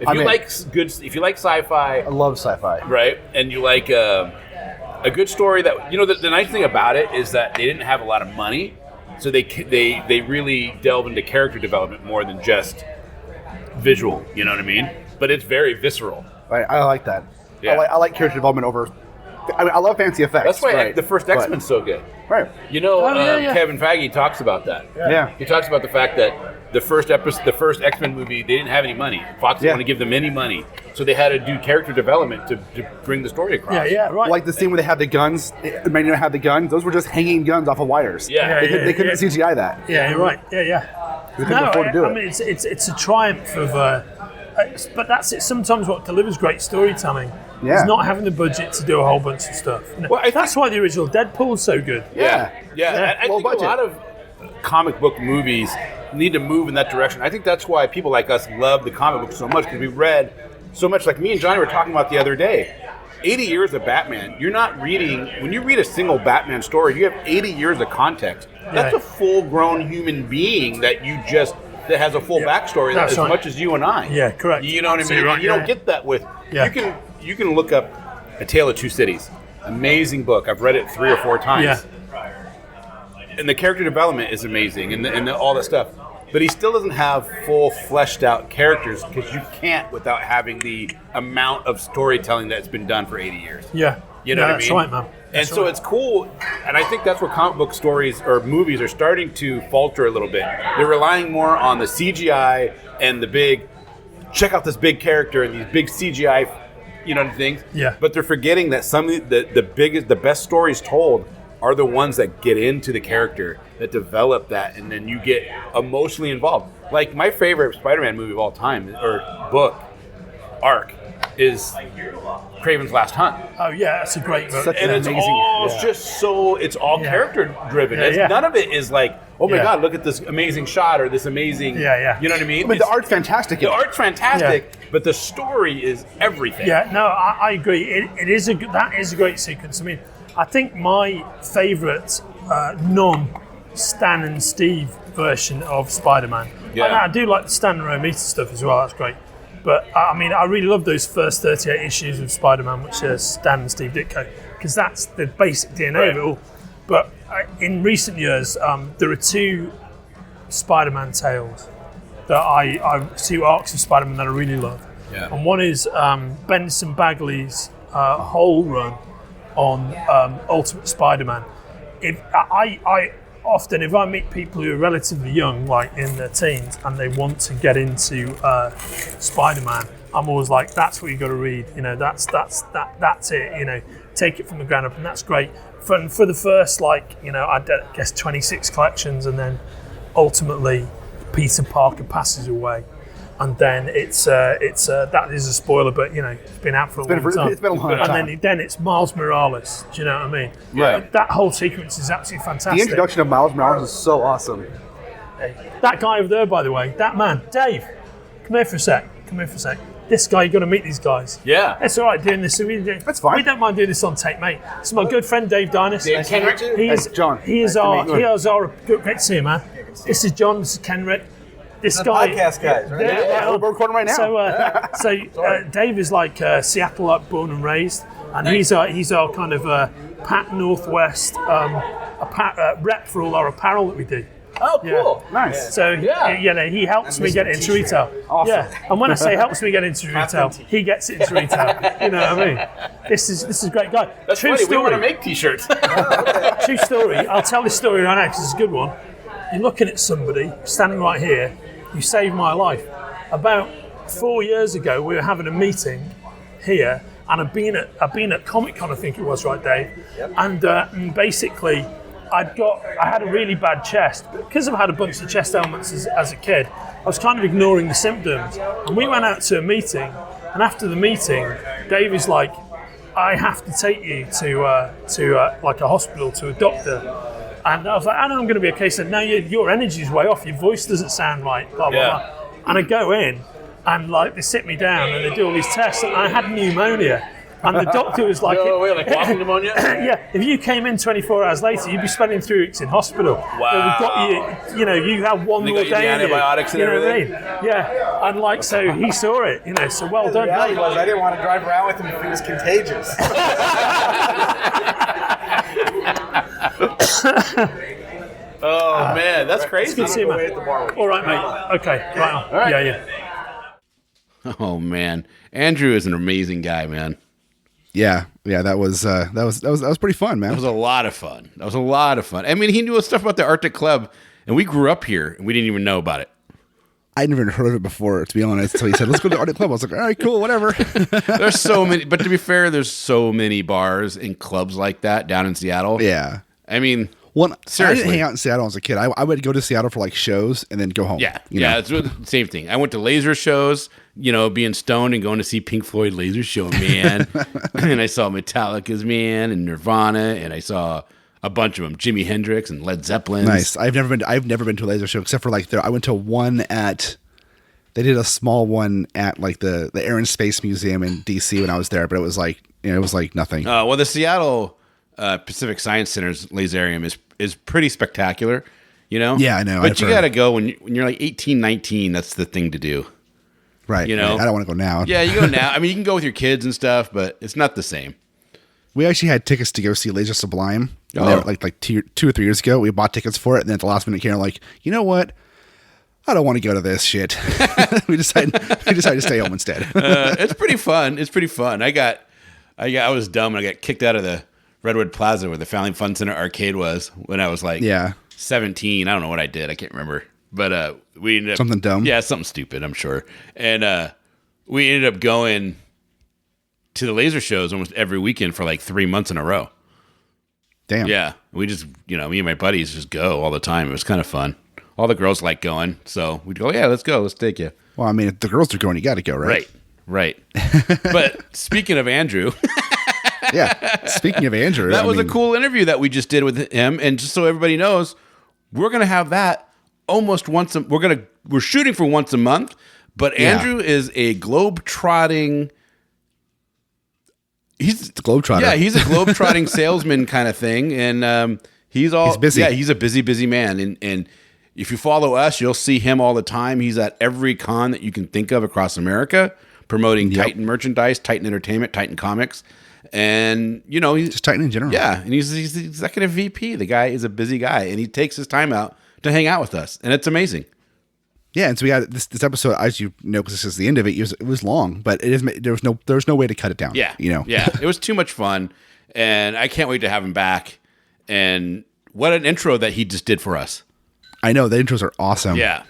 If I'm you in. like if you like sci-fi, I love sci-fi. right, and you like a good story that the nice thing about it is that they didn't have a lot of money, so they really delve into character development more than just visual. You know what I mean? But it's very visceral. Right, I like that. Yeah. I like character development over. I mean, I love fancy effects. That's why right, the first but- X-Men's so good. Right. yeah. Kevin Feige talks about that. Yeah. He talks about the fact that the first X-Men movie, they didn't have any money. Fox didn't Yeah. want to give them any money, so they had to do character development to bring the story across. Yeah, right. Like the scene where they had the guns. Many didn't have the guns. Those were just hanging guns off of wires. Yeah. They couldn't CGI that. Yeah, you're right. Yeah. They couldn't afford to do I it. mean, it's a triumph of. But that's it. Sometimes what delivers great storytelling Yeah. is not having the budget to do a whole bunch of stuff. Well, I that's why the original Deadpool's so good. Yeah. I low think budget. a lot of comic book movies need to move in that direction. I think that's why people like us love the comic book so much, because we read so much. Like me and Johnny were talking about the other day. 80 years of Batman. You're not reading, when you read a single Batman story, you have 80 years of context. That's Right. a full-grown human being that has a full backstory That's as right. much as you and I. Yeah, correct. You know what I So mean? you're right, You yeah. don't get that with. Yeah. You can look up A Tale of Two Cities. Amazing book. I've read it 3 or 4 times. Yeah. And the character development is amazing, and all that stuff. But he still doesn't have full fleshed out characters, because you can't without having the amount of storytelling that's been done for 80 years. Yeah. You know what I mean? That's right, man. And That's so right. it's cool, and I think that's where comic book stories or movies are starting to falter a little bit. They're relying more on the CGI and the big, check out this big character and these big CGI, things. Yeah. But they're forgetting that some of the best stories told are the ones that get into the character, that develop that, and then you get emotionally involved. Like my favorite Spider-Man movie of all time, or book, arc, is Kraven's Last Hunt. Oh yeah, that's a great book. Such And an it's amazing. all yeah. just so, it's all Yeah. character driven. Yeah, yeah. None of it is like, oh my Yeah. God, look at this amazing shot or this amazing, Yeah. you know what I mean? But the art's fantastic. The art's fantastic, but the story is everything. Yeah, no, I agree. That is a great sequence. I mean, I think my favourite non-Stan and Steve version of Spider-Man. Yeah. And I do like the Stan and Romita stuff as well. That's great. But I mean, I really love those first 38 issues of Spider-Man, which are Stan and Steve Ditko, because that's the basic DNA of it all. But in recent years, there are 2 Spider-Man tales that two arcs of Spider-Man that I really love. Yeah. And one is Benson Bagley's whole run on Ultimate Spider-Man. If I meet people who are relatively young, like in their teens, and they want to get into Spider-Man, I'm always like, that's what you got to read. That's it. Take it from the ground up, and that's great. For the first, I guess 26 collections, and then ultimately Peter Parker passes away. And then that is a spoiler, but it's been out for a long time. It's been a long time. And then it's Miles Morales. Do you know what I mean? Right. That whole sequence is absolutely fantastic. The introduction of Miles Morales is so awesome. That guy over there, by the way, that man, Dave, come here for a sec. This guy, you got to meet these guys. Yeah. It's all right doing this. That's fine. We don't mind doing this on tape, mate. It's my good friend Dave Dinas. Dave Kenric? John. He is Nice to meet you. great to see you, man. This is John. This is Kenric. This guy. Podcast guys, right? Yeah, we're recording right now. So Dave is like Seattle, like born and raised, and he's our kind of Pat Northwest rep for all our apparel that we do. Oh, cool. Nice. So Yeah. he helps me get into t-shirt. retail. Awesome. Yeah, and when I say helps me get into retail, he gets it into retail. You know what I mean? This is a great guy. That's True funny. story. We want to make T-shirts. True story. I'll tell this story right now because it's a good one. You're looking at somebody standing right here. You saved my life. About 4 years ago, we were having a meeting here, and I've been at Comic Con, I think it was, right, Dave? Yep. And basically, I had a really bad chest. Because I've had a bunch of chest ailments as a kid, I was kind of ignoring the symptoms. And we went out to a meeting, and after the meeting, Dave is like, I have to take you to like a hospital, to a doctor. And I was like, I know I'm going to be okay. He said, no, your energy's way off. Your voice doesn't sound right, blah, blah, blah. And I go in, and like they sit me down, and they do all these tests, and I had pneumonia. And the doctor was like, like walking pneumonia? Yeah, if you came in 24 hours later, you'd be spending 3 weeks in hospital. Wow. We've got you, you have one more day. The antibiotics and everything. What I mean? Yeah, and like, so he saw it, so well done. The reality was I didn't want to drive around with him if he was contagious. Oh, man, that's crazy. Good to see you, man. All right, mate. Okay, right on. right. Yeah. Oh, man. Andrew is an amazing guy, man. Yeah, that was pretty fun, man. That was a lot of fun. I mean, he knew stuff about the Arctic Club, and we grew up here, and we didn't even know about it. I'd never heard of it before, to be honest. So he said, let's go to the Arctic Club. I was like, all right, cool, whatever. There's so many, but to be fair, there's so many bars and clubs like that down in Seattle. Yeah. I mean, seriously. I didn't hang out in Seattle as a kid. I would go to Seattle for like shows and then go home. Yeah, you know? It's the same thing. I went to laser shows, being stoned and going to see Pink Floyd laser show, man. And I saw Metallica's, man, and Nirvana, and I saw a bunch of them, Jimi Hendrix and Led Zeppelin. Nice. I've never been to a laser show except for like I went to one at. They did a small one at like the Air and Space Museum in DC when I was there, but it was like nothing. Well, the Seattle Pacific Science Center's laserium is pretty spectacular, Yeah, I know. But you got to go when you're like 18, 19. That's the thing to do. Right. I don't want to go now. Yeah, you go now. I mean, you can go with your kids and stuff, but it's not the same. We actually had tickets to go see Laser Sublime. Oh. Like 2 or 3 years ago. We bought tickets for it, and then at the last minute came like, you know what? I don't want to go to this shit. we decided to stay home instead. It's pretty fun. I was dumb and I got kicked out of the Redwood Plaza where the Family Fun Center arcade was when I was like 17. I don't know what I did. I can't remember. But we ended up... Something dumb? Yeah, something stupid, I'm sure. And we ended up going to the laser shows almost every weekend for like 3 months in a row. Damn. Yeah. We just, me and my buddies just go all the time. It was kind of fun. All the girls like going. So we'd go, yeah, let's go. Let's take you. Well, I mean, if the girls are going, you got to go, right? Right. But speaking of Andrew... Yeah. Speaking of Andrew... That was a cool interview that we just did with him. And just so everybody knows, we're going to have that almost once we're shooting for once a month, but Andrew is a globe-trotting... He's a globetrotter. Yeah, he's a globe-trotting salesman kind of thing. And he's busy. Yeah, he's a busy man. And if you follow us, you'll see him all the time. He's at every con that you can think of across America, promoting Titan merchandise, Titan Entertainment, Titan Comics. And, he's just Titan in general. Yeah, and he's the executive VP. The guy is a busy guy, and he takes his time out to hang out with us, and it's amazing. Yeah, and so we had this episode, as you know, because this is the end of it. It was long, but there was no way to cut it down. Yeah, yeah, it was too much fun, and I can't wait to have him back. And what an intro that he just did for us. I know the intros are awesome. Yeah.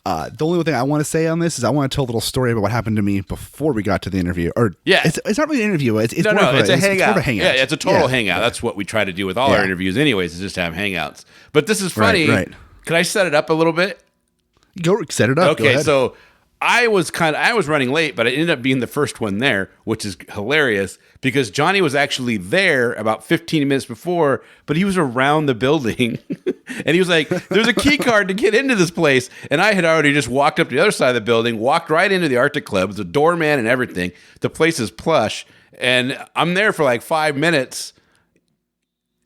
The only thing I want to say on this is I want to tell a little story about what happened to me before we got to the interview. It's not really an interview. It's a hangout. It's more of a hangout. Yeah, it's a total hangout. That's what we try to do with all our interviews, anyways, is just have hangouts. But this is funny. Right. Can I set it up a little bit? Go set it up. Okay, so I was running late, but I ended up being the first one there, which is hilarious because Johnny was actually there about 15 minutes before, but he was around the building. And he was like, there's a key card to get into this place. And I had already just walked up to the other side of the building, walked right into the Arctic Club, the doorman and everything. The place is plush. And I'm there for like 5 minutes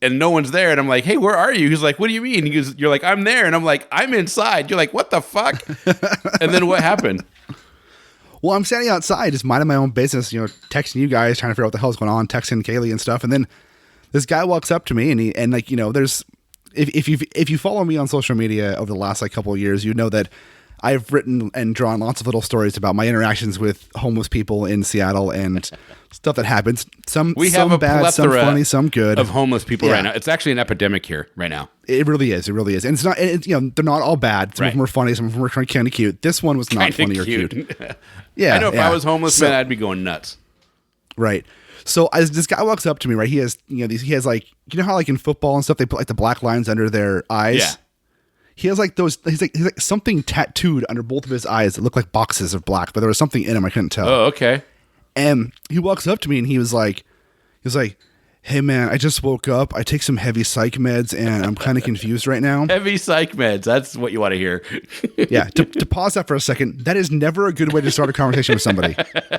and no one's there. And I'm like, hey, where are you? He's like, what do you mean? He goes, you're like, I'm there. And I'm like, I'm inside. You're like, what the fuck? And then what happened? Well, I'm standing outside, just minding my own business, texting you guys, trying to figure out what the hell's going on, texting Kaylee and stuff. And then this guy walks up to me and there's, if you follow me on social media over the last couple of years, you know that I've written and drawn lots of little stories about my interactions with homeless people in Seattle and stuff that happens. Some bad, some funny, some good. Of homeless people right now. It's actually an epidemic here right now. It really is. And it's not. They're not all bad. Some of them are funny. Some of them are kind of cute. This one was not funny or cute. Yeah, I know if I was homeless, man, I'd be going nuts. Right. So as this guy walks up to me, right, he has, he has like, how like in football and stuff, they put like the black lines under their eyes. Yeah. He has like those, he's like something tattooed under both of his eyes that look like boxes of black, but there was something in them. I couldn't tell. Oh, okay. And he walks up to me and he was like, hey man, I just woke up. I take some heavy psych meds and I'm kind of confused right now. Heavy psych meds. That's what you want to hear. Yeah. To pause that for a second, that is never a good way to start a conversation with somebody.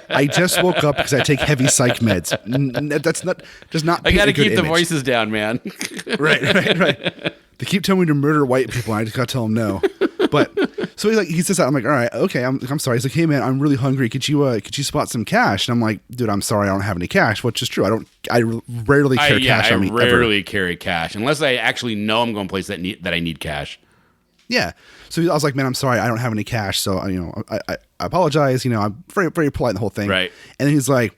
I just woke up because I take heavy psych meds. Does not. I got to keep the image. voices down, man. Right. They keep telling me to murder white people. And I just got to tell them no. But so he says that. I'm like, all right, okay. I'm sorry. He's like, hey man, I'm really hungry. Could you spot some cash? And I'm like, dude, I'm sorry, I don't have any cash, which is true. I rarely carry cash on me. I rarely carry cash unless I actually know I'm going place that I need cash. Yeah. So I was like, man, I'm sorry, I don't have any cash. So I apologize. I'm very, very polite in the whole thing. Right. And then he's like,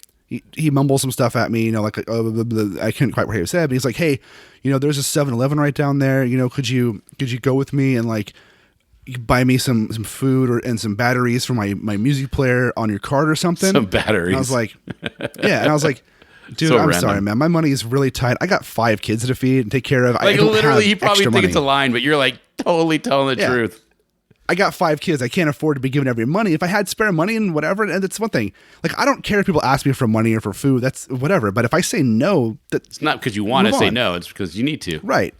he mumbles some stuff at me, like, oh, blah, blah, blah. I couldn't quite what he said, but he's like, hey, there's a 7-Eleven right down there. Could you go with me and like buy me some food and some batteries for my music player on your card or something? Some batteries. And I was like, yeah. And I was like, dude, So I'm random. sorry, man. My money is really tight. I got 5 kids to feed and take care of. Like I don't literally, have he probably extra think money. it's a line, but you're like totally telling the Yeah. truth. I got 5 kids. I can't afford to be giving every money. If I had spare money and whatever, and that's one thing. Like, I don't care if people ask me for money or for food. That's whatever. But if I say no, It's not because you want to Move say on. no. It's because you need to. right.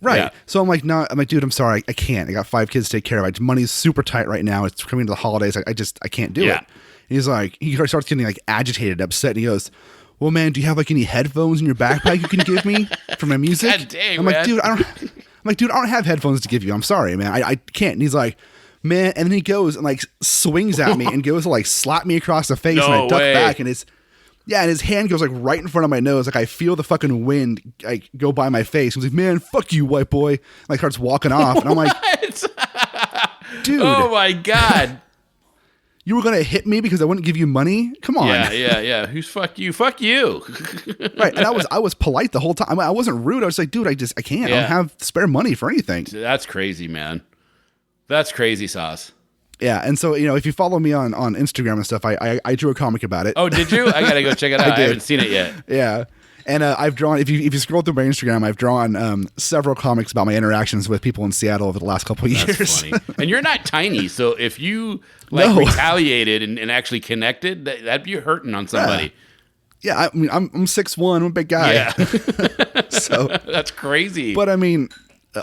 Yeah. So I'm like, no. I'm like, dude, I'm sorry. I can't. I got 5 kids to take care of. Money's super tight right now. It's coming to the holidays. I can't do Yeah. it. And he's like, he starts getting like agitated, upset. And he goes, well, man, do you have like any headphones in your backpack you can give me for my music? God dang, I'm man. like, dude, I don't have headphones to give you. I'm sorry, man. I can't. And he's like, man, and then he goes and like swings at me and goes to like slap me across the face, and I No duck way. back, and his hand goes like right in front of my nose. Like I feel the fucking wind like go by my face. He's like, man, fuck you, white boy. And, like starts walking off, and I'm like, dude, Oh my god. you were gonna hit me because I wouldn't give you money? Come on. Yeah. Who's fuck you? Fuck you. Right. And I was polite the whole time. I wasn't rude. I was like, dude, I can't. I Yeah. don't have spare money for anything. That's crazy, man. That's crazy sauce. Yeah. And so, if you follow me on Instagram and stuff, I drew a comic about it. Oh, did you? I gotta go check it out. I did. haven't seen it yet. Yeah. And I've drawn, if you scroll through my Instagram, I've drawn several comics about my interactions with people in Seattle over the last couple of years. That's funny. And you're not tiny, so if you like No. retaliated and actually connected, that'd be hurting on somebody. Yeah. I mean, I'm 6'1", I'm a big guy. Yeah. So, That's crazy. but I mean,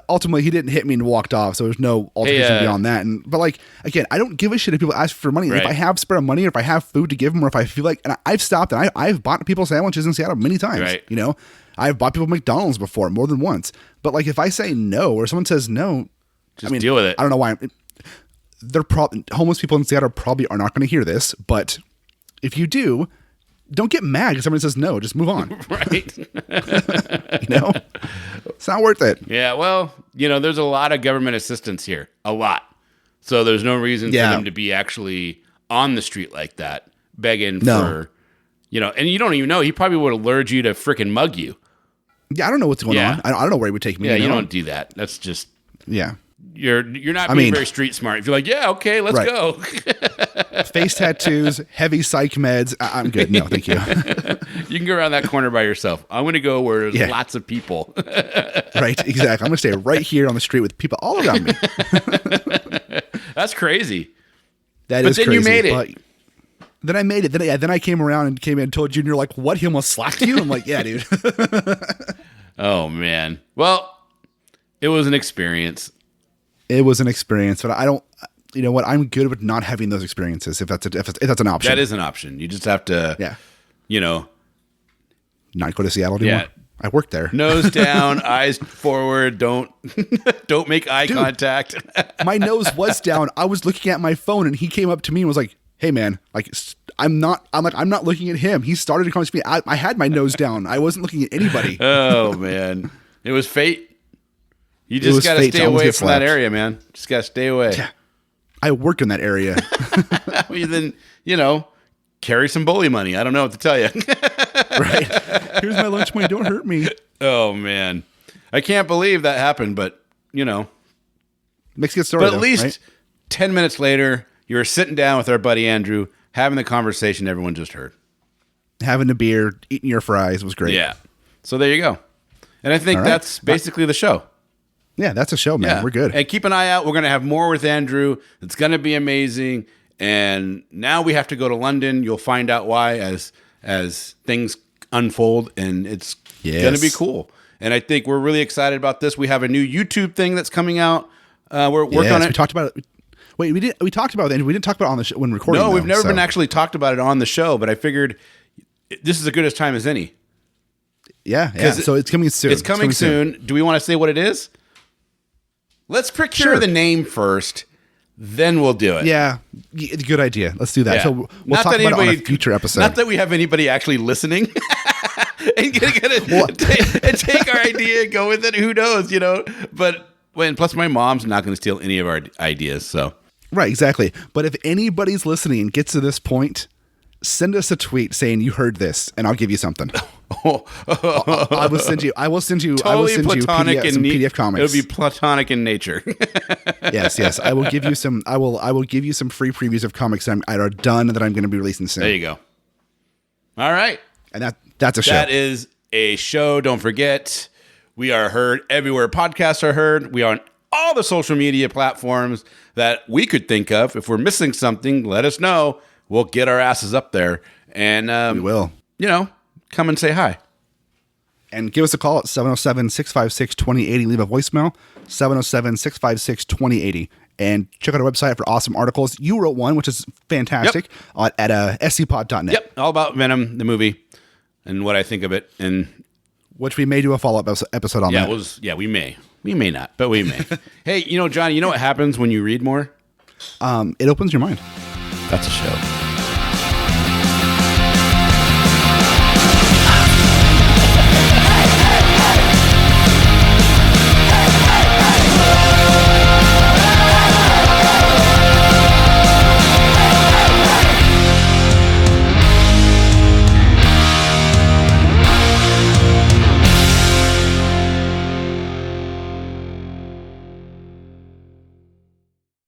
ultimately he didn't hit me and walked off. So there's no altercation beyond that. But like, again, I don't give a shit if people ask for money. Right. If I have spare money or if I have food to give them or if I feel like, and I've stopped and I've bought people sandwiches in Seattle many times, Right. I've bought people McDonald's before more than once. But like, if I say no, or someone says no, Just deal with it. I don't know why. They're probably homeless people in Seattle probably are not going to hear this, but if you do, don't get mad if somebody says no. Just move on. Right. It's not worth it. Yeah, well, there's a lot of government assistance here. A lot. So there's no reason for them to be actually on the street like that, begging for, and you don't even know. He probably would have lured you to freaking mug you. Yeah, I don't know what's going on. I don't know where he would take me. Yeah, you don't do that. That's just, Yeah. you're not being very street smart. If you're like, yeah, okay, let's Right. go. Face tattoos, heavy psych meds. I'm good. No, thank you. You can go around that corner by yourself. I'm going to go where there's Yeah. lots of people. Right, exactly. I'm going to stay right here on the street with people all around me. That's crazy. That But is then crazy. you made it. But then I made it. Then I came around and came in and told you, and you're like, what? He almost slapped you? I'm like, yeah, dude. Oh, man. Well, it was an experience. It was an experience, but I don't. You know what? I'm good with not having those experiences. If that's an option, That is an option. You just have to, not go to Seattle anymore. Yeah. I worked there. nose down, eyes forward. Don't make eye contact. My nose was down. I was looking at my phone, and he came up to me and was like, "Hey, man, like I'm not looking at him." He started to come to me. I had my nose down. I wasn't looking at anybody. Oh man, it was fate. You just was got to fate to stay almost away get from that slapped. area, man. Just got to stay away. Yeah. I worked in that area. Well, then carry some bully money. I don't know what to tell you. Right. Here's my lunch money. Don't hurt me. Oh man, I can't believe that happened. But Makes a good story. but at though, least right? 10 minutes later, you were sitting down with our buddy Andrew, having the conversation everyone just heard. having a beer, eating your fries was great. Yeah. So there you go. And I think that's basically the show. Yeah, that's a show, man. Yeah. We're good. And keep an eye out. We're going to have more with Andrew. It's going to be amazing. And now we have to go to London. You'll find out why as things unfold, and it's going to be cool. And I think we're really excited about this. We have a new YouTube thing that's coming out. We're working on it. We talked about it. Wait, we talked about it. We didn't talk about it on the show when recording. No, we've never been actually talked about it on the show, but I figured this is as good as time as any. Yeah. So it's coming soon. It's coming soon. Do we want to say what it is? Let's procure the name first, then we'll do it. Yeah, good idea. Let's do that. Yeah. So we'll talk about it on a future episode. Not that we have anybody actually listening and take our idea and go with it. Who knows, But plus my mom's not going to steal any of our ideas. So right, exactly. But if anybody's listening and gets to this point, send us a tweet saying you heard this, and I'll give you something. I will send you. Totally platonic some PDF comics. It'll be platonic in nature. Yes. I will give you some. I will give you some free previews of comics that are done that I'm going to be releasing soon. There you go. All right, and that's a show. That is a show. Don't forget, we are heard everywhere podcasts are heard. We are on all the social media platforms that we could think of. If we're missing something, let us know. We'll get our asses up there, and we will. Come and say hi. And give us a call at 707-656-2080. Leave a voicemail, 707-656-2080. And check out our website for awesome articles. You wrote one, which is fantastic, at scpod.net. Yep, all about Venom, the movie, and what I think of it. And which we may do a follow-up episode on that. We may. We may not, but we may. Hey, Johnny, you know what happens when you read more? It opens your mind. That's a show.